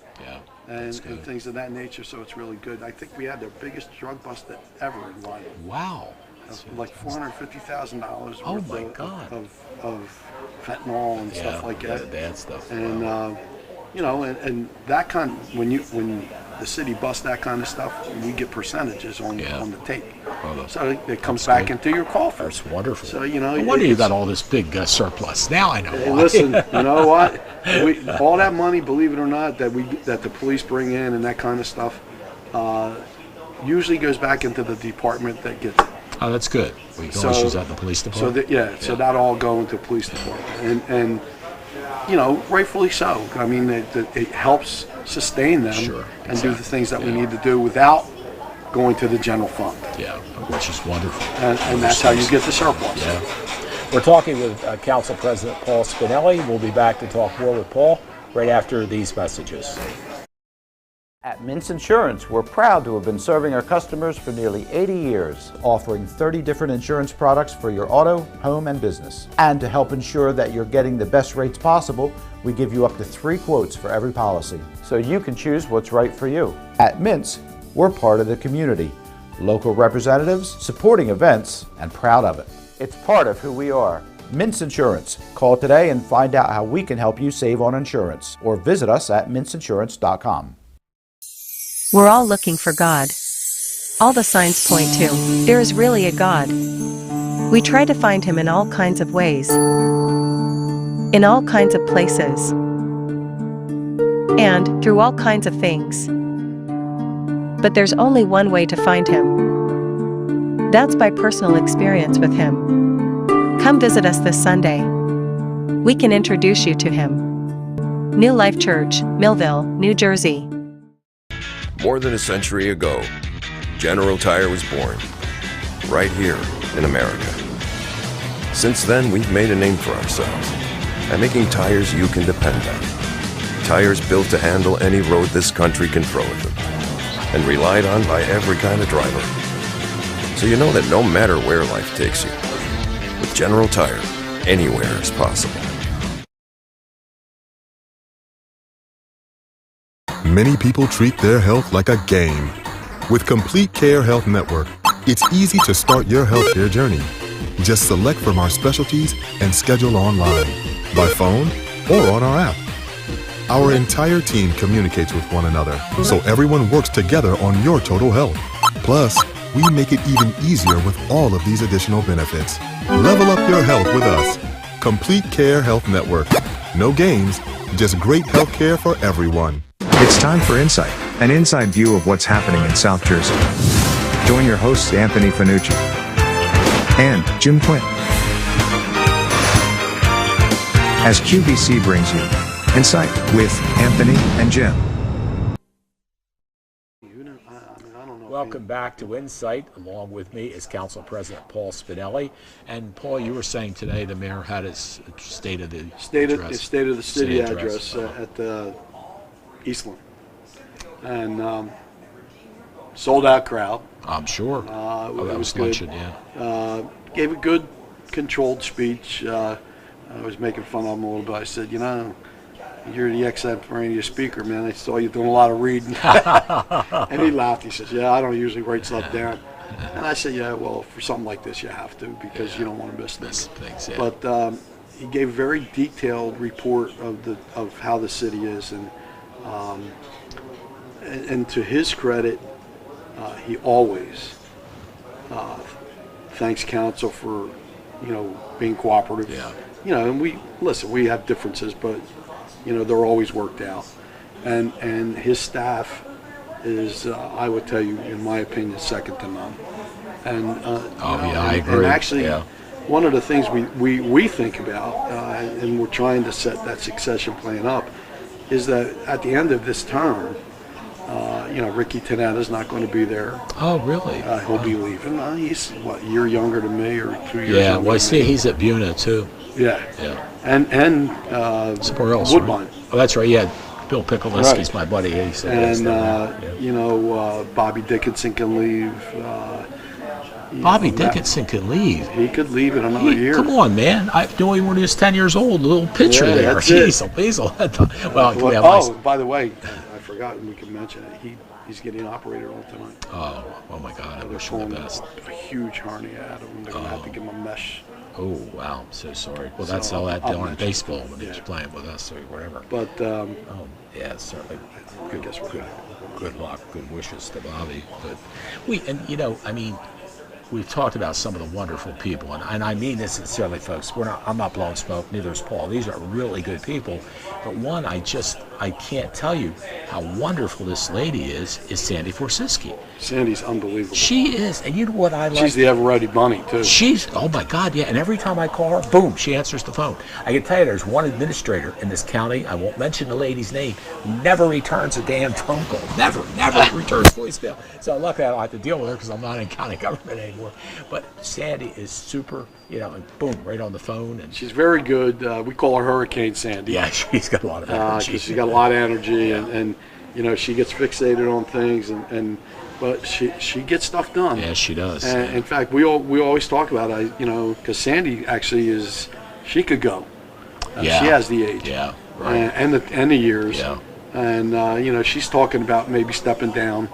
and things of that nature. So it's really good. I think we had the biggest drug bust ever in Vineland. Wow. Like $450,000 worth of fentanyl and stuff like that. Bad stuff. And and that kind, when the city busts that kind of stuff, we get percentages on the tape. So it comes back into your coffers. That's wonderful. So no wonder you got all this big surplus. Now I know Hey, why. listen, you know what? All that money, believe it or not, that the police bring in and that kind of stuff, usually goes back into the department that gets it. Oh, that's good. We can always use that in the police department. So that all go into the police department, and rightfully so. I mean, it helps sustain them and do the things that we need to do without going to the general fund. Yeah, which is wonderful. And that's how you get the surplus. Yeah. We're talking with Council President Paul Spinelli. We'll be back to talk more with Paul right after these messages. At Mintz Insurance, we're proud to have been serving our customers for nearly 80 years, offering 30 different insurance products for your auto, home, and business. And to help ensure that you're getting the best rates possible, we give you up to 3 quotes for every policy, so you can choose what's right for you. At Mintz, we're part of the community, local representatives, supporting events, and proud of it. It's part of who we are. Mintz Insurance. Call today and find out how we can help you save on insurance, or visit us at mintzinsurance.com. We're all looking for God. All the signs point to, there is really a God. We try to find him in all kinds of ways, in all kinds of places, and through all kinds of things. But there's only one way to find him. That's by personal experience with him. Come visit us this Sunday. We can introduce you to him. New Life Church, Millville, New Jersey. More than a century ago, General Tire was born, right here in America. Since then, we've made a name for ourselves by making tires you can depend on. Tires built to handle any road this country can throw at them, and relied on by every kind of driver. So you know that no matter where life takes you, with General Tire, anywhere is possible. Many people treat their health like a game. With Complete Care Health Network, it's easy to start your healthcare journey. Just select from our specialties and schedule online, by phone, or on our app. Our entire team communicates with one another, so everyone works together on your total health. Plus, we make it even easier with all of these additional benefits. Level up your health with us. Complete Care Health Network. No games, just great health care for everyone. It's time for Insight, an inside view of what's happening in South Jersey. Join your hosts Anthony Fanucci and Jim Quinn as QVC brings you Insight with Anthony and Jim. Welcome back to Insight. Along with me is Council President Paul Spinelli. And Paul, you were saying today the mayor had his State of the State of the City address at Eastland, and sold out crowd. I'm sure. That was luncheon, yeah. Gave a good, controlled speech. I was making fun of him a little bit. I said, you know, you're the extemporaneous speaker, man. I saw you doing a lot of reading. And he laughed. He says, yeah, I don't usually write stuff down. And I said, yeah, well, for something like this, you have to, because you don't want to miss things. Yeah. But he gave a very detailed report of how the city is, and to his credit, he always thanks council for, being cooperative. Yeah. And we have differences, but they're always worked out. And his staff is, I would tell you, in my opinion, second to none. And I agree. And actually, one of the things we think about, and we're trying to set that succession plan up, is that at the end of this term, Ricky Tenetta's not going to be there. Oh, really? He'll be leaving. He's, a year younger than me, or 2 years younger. Yeah, well, I see he's at Buna, too. Yeah. And somewhere else, Woodbine. Right? Oh, that's right, yeah. Bill Pickleski's my buddy. Bobby Dickinson can leave. Bobby Dickinson can leave. He could leave in another year. Come on, man. I knew him when he was 10 years old. A little picture there. Jeez, By the way, I forgot, we can mention it. He's getting operated on tonight. Oh my God. I wish him the best. A huge hernia out of him. They're going to have to give him a mesh. Oh, wow. I'm so sorry. Well, that's all that did on baseball when he was playing with us or whatever. But, certainly. Good luck, good wishes to Bobby. But we've talked about some of the wonderful people, and I mean this sincerely, folks. I'm not blowing smoke, neither is Paul. These are really good people. But one, I can't tell you how wonderful this lady is Sandy Forsiski. Sandy's unbelievable. She is, and you know what I like? She's the ever-ready bunny, too. Oh my God, yeah, and every time I call her, boom, she answers the phone. I can tell you there's one administrator in this county, I won't mention the lady's name, who never returns a damn phone call. Never returns voicemail. So luckily I don't have to deal with her because I'm not in county government anymore. But Sandy is super, and boom, right on the phone. And she's very good. We call her Hurricane Sandy. Yeah, she's got a lot of energy. She's got a lot of energy, and she gets fixated on things, but she gets stuff done. Yeah, she does. And in fact, we always talk about because Sandy actually she could go. She has the age. Yeah, right. And the years. Yeah. And she's talking about maybe stepping down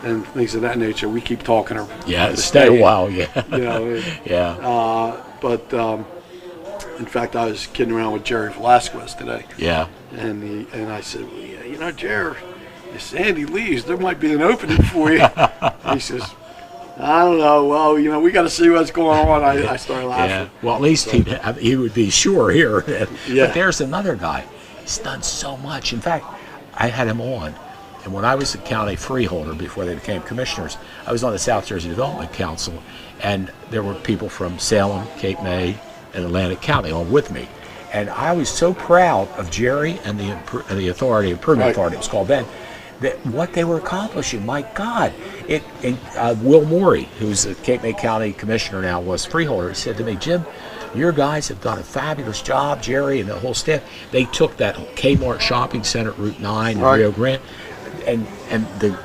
and things of that nature. We keep talking her. Yeah, stay a while. Yeah. Yeah. But in fact, I was kidding around with Jerry Velasquez today. Yeah. And I said, well, Jerry, if Sandy leaves, there might be an opening for you. He says, I don't know. Well, we got to see what's going on. I started laughing. Yeah. Well, at least he would be sure here. Yeah. But there's another guy. He's done so much. In fact, I had him on. And when I was a county freeholder before they became commissioners, I was on the South Jersey Development Council, and there were people from Salem, Cape May, and Atlantic County on with me. And I was so proud of Jerry and the Authority, Improvement Authority, it was called then, what they were accomplishing. My God. Will Morey, who's the Cape May County Commissioner now, was freeholder. He said to me, Jim, your guys have done a fabulous job, Jerry and the whole staff. They took that Kmart shopping center at Route 9 in Rio Grande, and the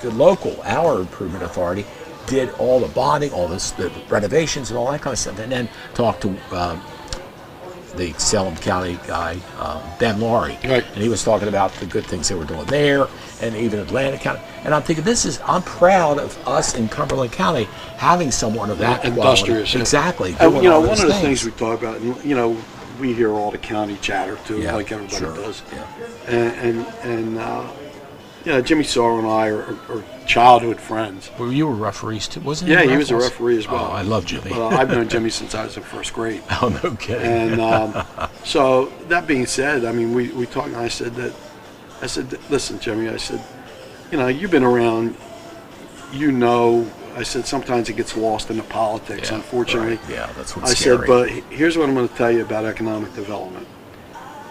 local, our improvement authority, did all the bonding, all this, the renovations and all that kind of stuff, and then talked to the Salem County guy, Ben Laurie, and he was talking about the good things they were doing there, and even Atlantic County. And I'm thinking, I'm proud of us in Cumberland County having someone of that industrious. Quality. Exactly. And, one of the things we talk about, and we hear all the county chatter too, like everybody does. And Jimmy Sorrow and I are childhood friends. Well, you were referees too, wasn't he? Yeah, he was a referee as well. Oh, I love Jimmy. I've known Jimmy since I was in first grade. Oh, no kidding. And so that being said, I mean, we talked, and I said, listen, Jimmy, I said, you've been around, I said, sometimes it gets lost in the politics, unfortunately. Right. Yeah, that's what's scary. Said, but here's what I'm going to tell you about economic development.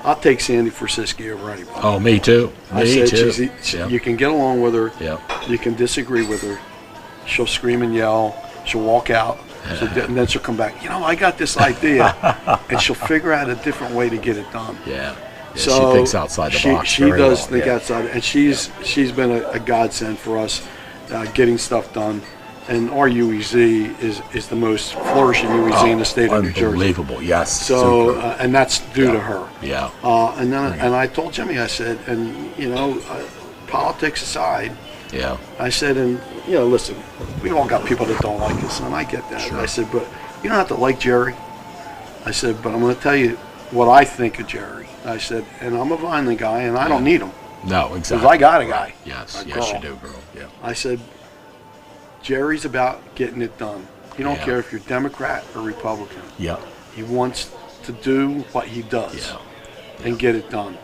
I'll take Sandy Forsiski over anybody. Oh, me too. Me too. You can get along with her. Yeah. You can disagree with her. She'll scream and yell. She'll walk out. And then she'll come back. I got this idea. And she'll figure out a different way to get it done. Yeah. So she thinks outside the box. She does think outside. And she's been a godsend for us getting stuff done. And our UEZ is the most flourishing UEZ in the state of New Jersey. Unbelievable, yes. So, and that's due to her. Yeah. And I told Jimmy, I said, politics aside, I said, listen, we all got people that don't like us, and I get that. Sure. I said, but you don't have to like Jerry. I said, but I'm going to tell you what I think of Jerry. I said, and I'm a Vineland guy, and I don't need him. No, exactly. Because I got a guy. Yes, you do, girl. Yeah. I said, Jerry's about getting it done. He don't care if you're Democrat or Republican. Yeah. He wants to do what he does and get it done.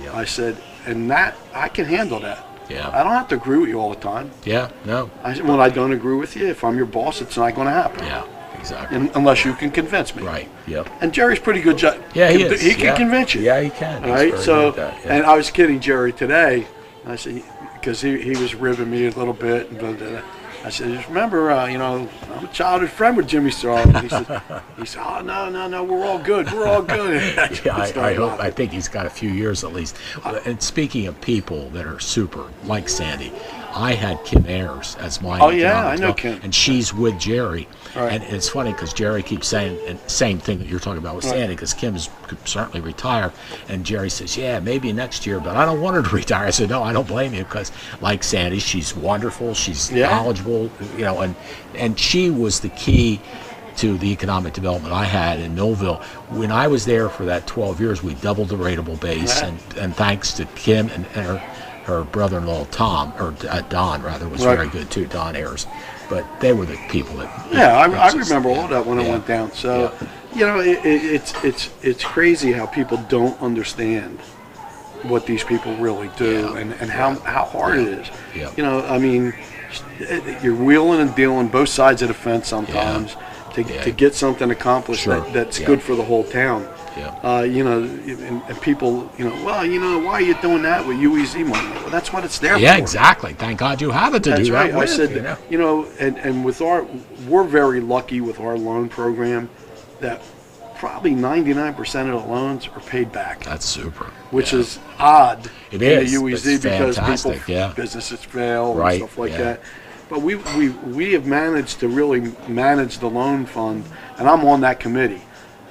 Yeah. I said, and that, I can handle that. Yeah. I don't have to agree with you all the time. Yeah, no. I said, when I don't agree with you, if I'm your boss, it's not going to happen. Yeah, exactly. Unless you can convince me. Right, yep. And Jerry's pretty good. Yeah, he is. He can convince you. Yeah, he can. All right, so, and I was kidding Jerry today. I said, because he was ribbing me a little bit, and I said, just remember, I'm a childhood friend with Jimmy Sorrow. He said, oh, no, we're all good. We're all good. I think he's got a few years at least. And speaking of people that are super, like Sandy, I had Kim Ayers as my I know Kim. And she's with Jerry. Right. And it's funny because Jerry keeps saying, and same thing that you're talking about with Sandy, because Kim could certainly retire. And Jerry says, yeah, maybe next year, but I don't want her to retire. I said, no, I don't blame you, because like Sandy, she's wonderful, she's knowledgeable, and she was the key to the economic development I had in Millville. When I was there for that 12 years, we doubled the rateable base, and thanks to Kim and her brother-in-law Don was very good too, Don Ayers. But they were the people that. I remember all that when I went down. So, it's crazy how people don't understand what these people really do and how hard it is. Yeah. I mean, you're wheeling and dealing both sides of the fence sometimes to get something accomplished that's good for the whole town. Yeah. And people, why are you doing that with UEZ money? Well, that's what it's there for. Yeah, exactly. Thank God you have it to do that with. I said, and with we're very lucky with our loan program that probably 99% of the loans are paid back. That's super. Which is odd in the UEZ because fantastic. businesses fail and stuff like that. But we have managed to really manage the loan fund, and I'm on that committee.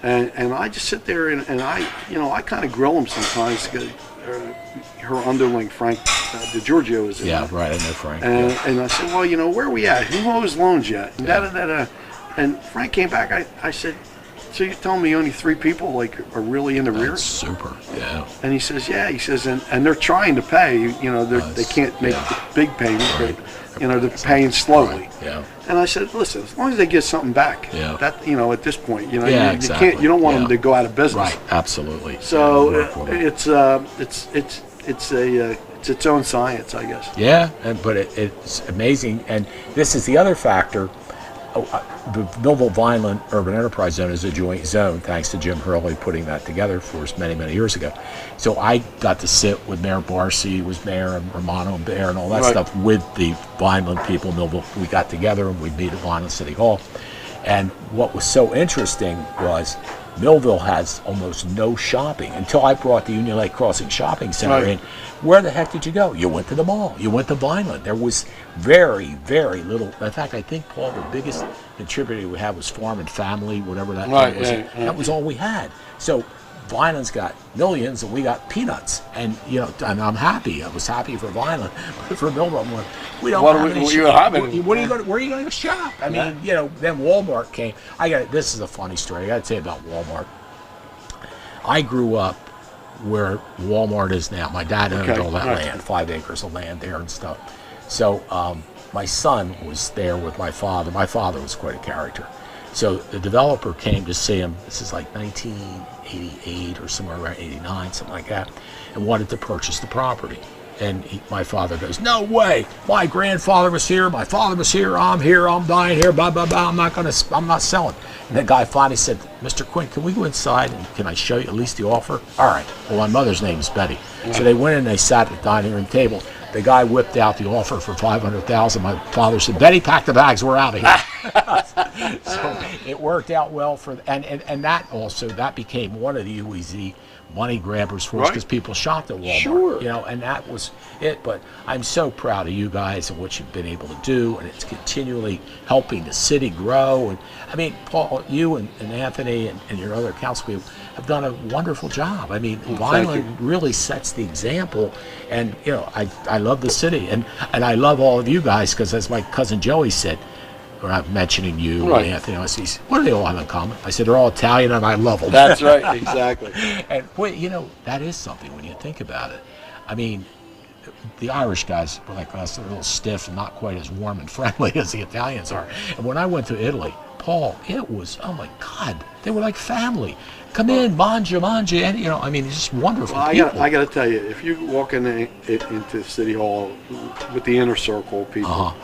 And I just sit there and I kind of grill them sometimes. Her underling, Frank DiGiorgio, is in there. Right, I know Frank. And I said, well, where are we at? Who owes loans yet? And And Frank came back. I said, so you're telling me only 3 people are really in the rear? That's super, yeah. And he says, he says, and they're trying to pay. They can't make the big payments, but they're paying slowly. Right. Yeah. And I said, listen, as long as they get something back, that at this point, you don't want them to go out of business. Right, absolutely. So it's its own science, I guess. Yeah, but it's amazing. And this is the other factor. the Millville Vineland Urban Enterprise Zone is a joint zone, thanks to Jim Hurley putting that together for us many, many years ago. So I got to sit with Mayor Barcy, who was mayor, and Romano and Bear and all that Right. stuff with the Vineland people. Millville, we got together and we'd meet at Vineland City Hall. And what was so interesting was Millville has almost no shopping until I brought the Union Lake Crossing Shopping Center Right. in. Where the heck did you go? You went to the mall. You went to Vineland. There was very, very little. In fact, I think, Paul, the biggest contributor we had was Farm and Family, whatever that Right, thing was. yeah, yeah. That was all we had. So Vineland's got millions and we got peanuts. And, you know, and I'm happy. I was happy for Vineland. But for Millville, I'm like, we don't What have are we- any what you shop. having? Where are you going to shop? I mean, you know, then Walmart came. This is a funny story. I got to tell you about Walmart. I grew up where Walmart is now. My dad owned Okay, all that right. land, 5 acres of land there and stuff. So my son was there with my father. My father was quite a character. So the developer came to see him. This is like 1988 or somewhere around 89, something like that, and wanted to purchase the property. And my father goes, "No way! My grandfather was here. My father was here. I'm here. I'm dying here. Blah blah blah. I'm not selling." And the guy finally said, "Mr. Quinn, can we go inside and can I show you at least the offer?" All right. Well, my mother's name is Betty, so they went in. They sat at the dining room table. The guy whipped out the offer for $500,000. My father said, "Betty, pack the bags. We're out of here." So it worked out well for, and that became one of the UEZ money grabbers for us because people shopped at Walmart. Sure. You know, and that was it. But I'm so proud of you guys and what you've been able to do, and it's continually helping the city grow. And I mean, Paul, you and Anthony and your other council people have done a wonderful job. I mean, Vineland really sets the example, and you know, I love the city, and I love all of you guys because, as my cousin Joey said, when I'm mentioning you Right. and Anthony, I said, "What do they all have in common?" I said, "They're all Italian, and I love them." That's right, exactly. And boy, you know, that is something when you think about it. I mean, the Irish guys were like us, they're a little stiff and not quite as warm and friendly as the Italians are. And when I went to Italy, Paul, it was, oh my God, they were like family. Come in, manja, and you know, I mean, it's just wonderful Well, people. I got to tell you, if you walk into City Hall with the inner circle of people,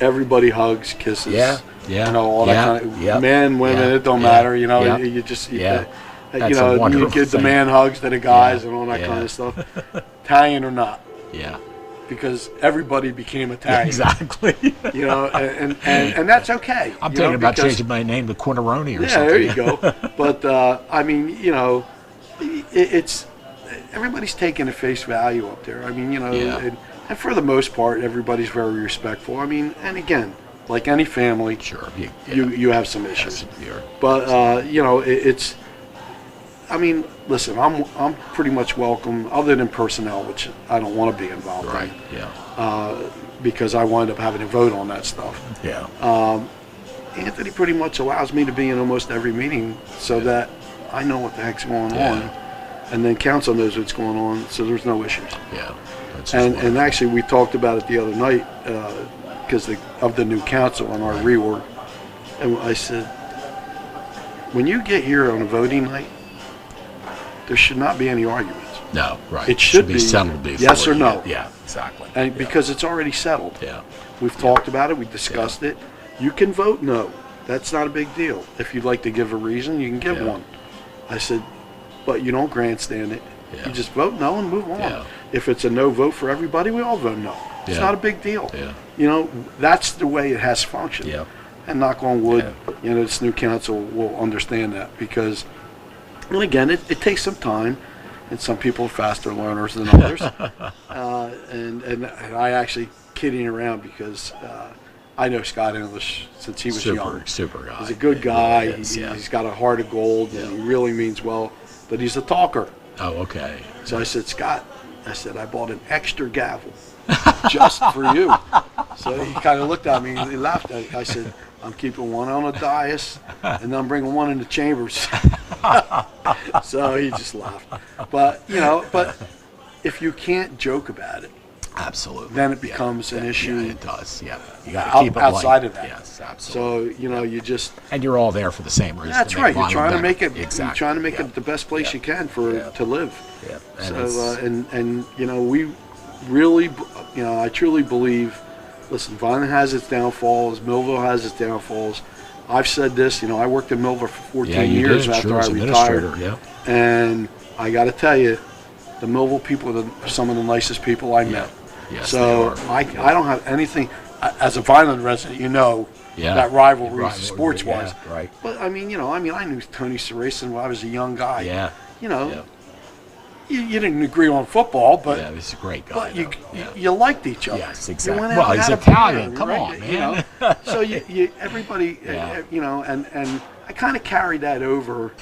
everybody hugs, kisses. Yeah. You know, all that kind of men, women, it don't matter. You know, you just you That's know, a you wonderful give the thing. man hugs to the guys Yeah. and all that Yeah. kind of stuff. Italian or not, Yeah, because everybody became Italian. exactly. You know, and that's okay. I'm you thinking know, about because- changing my name to Quinneroni or Yeah, something. there you go. But I mean, you know, it's everybody's taking a face value up there. I mean, you know, Yeah. and for the most part, everybody's very respectful. I mean, and again, like any family, Sure. you have some issues. You're- But you know, it's. I mean, listen, I'm pretty much welcome, other than personnel, which I don't want to be involved right. in, Yeah. because I wind up having to vote on that stuff. Yeah. Anthony pretty much allows me to be in almost every meeting so that I know what the heck's going on, and then council knows what's going on, so there's no issues. Yeah. That's just And wonderful. actually, we talked about it the other night because of the new council and our reorg, and I said, when you get here on a voting night, there should not be any arguments, No, right. It should be be settled before. yes or no. Yeah, exactly. and because it's already settled. Yeah. We've talked about it. We discussed it. You can vote no. That's not a big deal. If you'd like to give a reason, you can give Yeah. one. I said, but you don't grandstand it. Yeah. You just vote no and move on. Yeah. If it's a no vote for everybody, we all vote no. It's Yeah. not a big deal. Yeah. You know, that's the way it has functioned. Yeah. And knock on wood, Yeah. you know, this new council will understand that because, and again, it takes some time. And some people are faster learners than others. And I actually kidding around because I know Scott English since he was young. Super guy. He's a good guy. He is, yeah. He's got a heart of gold, and he really means well. But he's a talker. Oh, okay. So I said, Scott, I bought an extra gavel just for you. So he kind of looked at me and he laughed at it. I said, I'm keeping one on the dais, and I'm bringing one in the chambers. So he just laughed. But, you know, if you can't joke about it, Absolutely. then it becomes an issue. Yeah, it does. Yeah. You got to keep it outside light. of that. Yes, absolutely. So, you know, you just. And you're all there for the same reason. That's to right. You're Vineland trying to better. make it. Exactly. You're trying to make Yeah. it the best place Yeah. you can for Yeah. to live. Yeah. So and you know, we really, you know, I truly believe listen, Vineland has its downfalls. Millville has its downfalls. I've said this, I worked in Millville for 14 years after I retired. Yeah. And I got to tell you, the Millville people are some of the nicest people I met. Yes, so I don't have anything, as a Vineland resident, that rivalry sports-wise. Yeah, right. But I knew Tony Sarason when I was a young guy. Yeah. You didn't agree on football, but he's a great guy. But you liked each other. Yes, exactly. Well, he's Italian. Come on, man. So everybody, and I kind of carried that over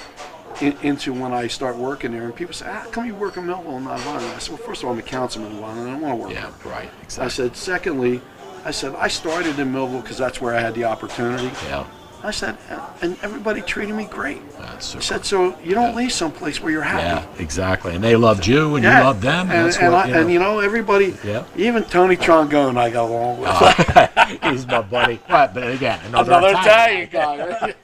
into when I start working there. And people say, "How come you work in Millville and not Vineland?" I said, "Well, first of all, I'm a councilman in Vineland. I don't want to work there." Yeah, right. Exactly. I said, secondly, I started in Millville because that's where I had the opportunity. Yeah. I said, and everybody treated me great. That's super. I said, so you don't leave someplace where you're happy. Yeah, exactly. And they loved you, and you loved them. And everybody, even Tony Trongone, I got along with. He's my buddy. But again, another Italian guy.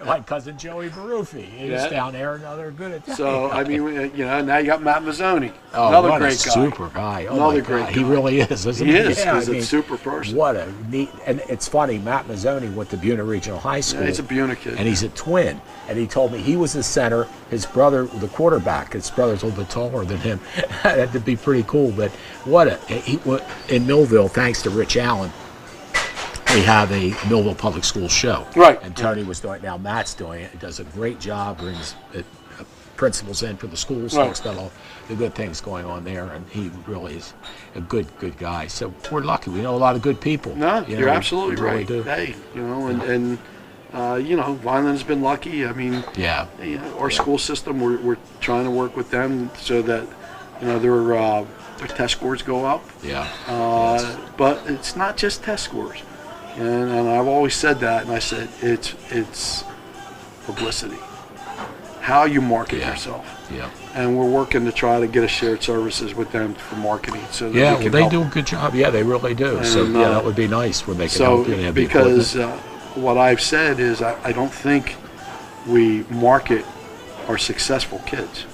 My cousin Joey Baruffi. He's down there, another good Italian. So, now you got Matt Mazzoni, another great guy. Super guy. Oh, another great guy. He really is, isn't he? He is, because it's super person. What a neat, and it's funny, Matt Mazzoni went to Buena Regional High School. Yeah, he's a Buena kid. And he's a twin. And he told me he was the center. His brother, the quarterback, his brother's a little bit taller than him. That would be pretty cool. But in Millville, thanks to Rich Allen, we have a Millville Public Schools show. Right. And Tony was doing it. Now Matt's doing it. He does a great job, brings principals in for the schools, talks about all the good things going on there, and he really is a good guy. So we're lucky. We know a lot of good people. No, you're absolutely really right. Do. Hey, Vineland's been lucky. I mean, our school system, we're trying to work with them so that, their test scores go up. Yeah. But it's not just test scores. And I've always said that, and I said it's publicity. How you market yourself. Yeah. And we're working to try to get a shared services with them for marketing. So that they do a good job. Yeah, they really do. And, so that would be nice when they can help you. Because what I've said is I don't think we market our successful kids.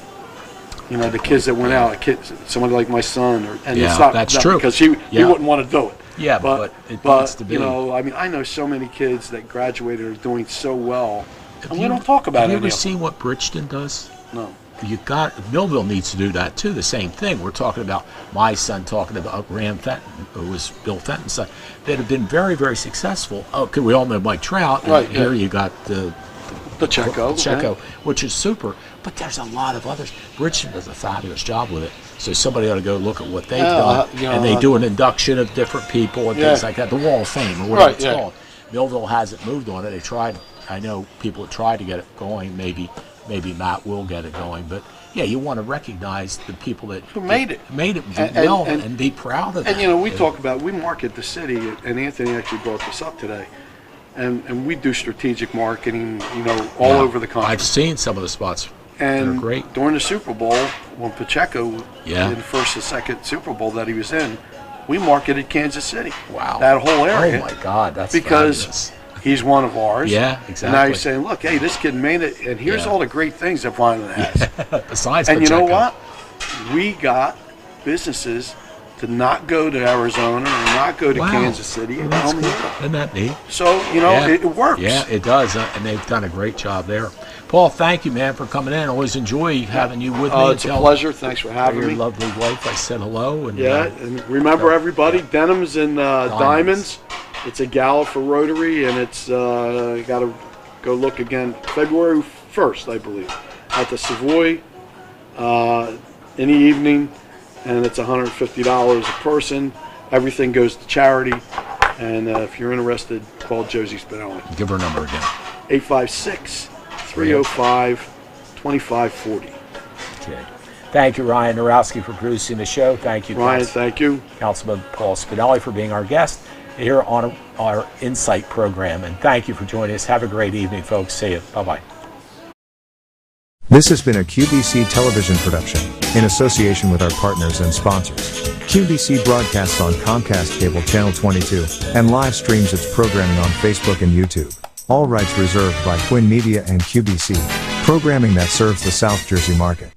The kids that went out, somebody like my son, it's not that's true. Because he wouldn't want to do it. Yeah, but it needs to be. I know so many kids that graduated are doing so well, and we don't talk about it. Have you ever seen what Bridgeton does? No. Millville needs to do that too. The same thing. We're talking about my son talking about Graham Fenton, who was Bill Fenton's son, that have been very, very successful. Okay, we all know Mike Trout. And here you got the Checo, which is super. But there's a lot of others. Bridgeton does a fabulous job with it. So somebody ought to go look at what they've done. And they do an induction of different people and things like that. The Wall of Fame, or whatever it's called. Millville hasn't moved on it. They tried. I know people have tried to get it going. Maybe Matt will get it going. But you want to recognize the people that made it and be proud of them. And we market the city, and Anthony actually brought this up today. And we do strategic marketing, all over the country. I've seen some of the spots. And they're great. During the Super Bowl, when Pacheco in the first and second Super Bowl that he was in, we marketed Kansas City. Wow. That whole area. Oh my God, that's because fabulous. He's one of ours. Yeah, exactly. And now he's saying, look, hey, this kid made it, and here's all the great things that Vineland has. Besides and Pacheco. You know what? We got businesses to not go to Arizona or not go to Kansas City and come here. Isn't that neat? So, it works. Yeah, it does, and they've done a great job there. Paul, thank you, man, for coming in. Always enjoy having you with me. It's a pleasure. Thanks for having me. Your lovely wife, I said hello. And, and remember, everybody, Denims and Diamonds. It's a gala for Rotary, and it's you got to go look again. February 1st, I believe, at the Savoy in the evening, and it's $150 a person. Everything goes to charity, and if you're interested, call Josie Spinelli. Give her number again. 856-305-2540. Okay. Thank you, Ryan Narowski, for producing the show. Thank you, Ryan. Thank you, Councilman Paul Spinelli, for being our guest here on our Insight program. And thank you for joining us. Have a great evening, folks. See you. Bye-bye. This has been a QBC television production, in association with our partners and sponsors. QBC broadcasts on Comcast Cable Channel 22, and live streams its programming on Facebook and YouTube. All rights reserved by Quinn Media and QBC, programming that serves the South Jersey market.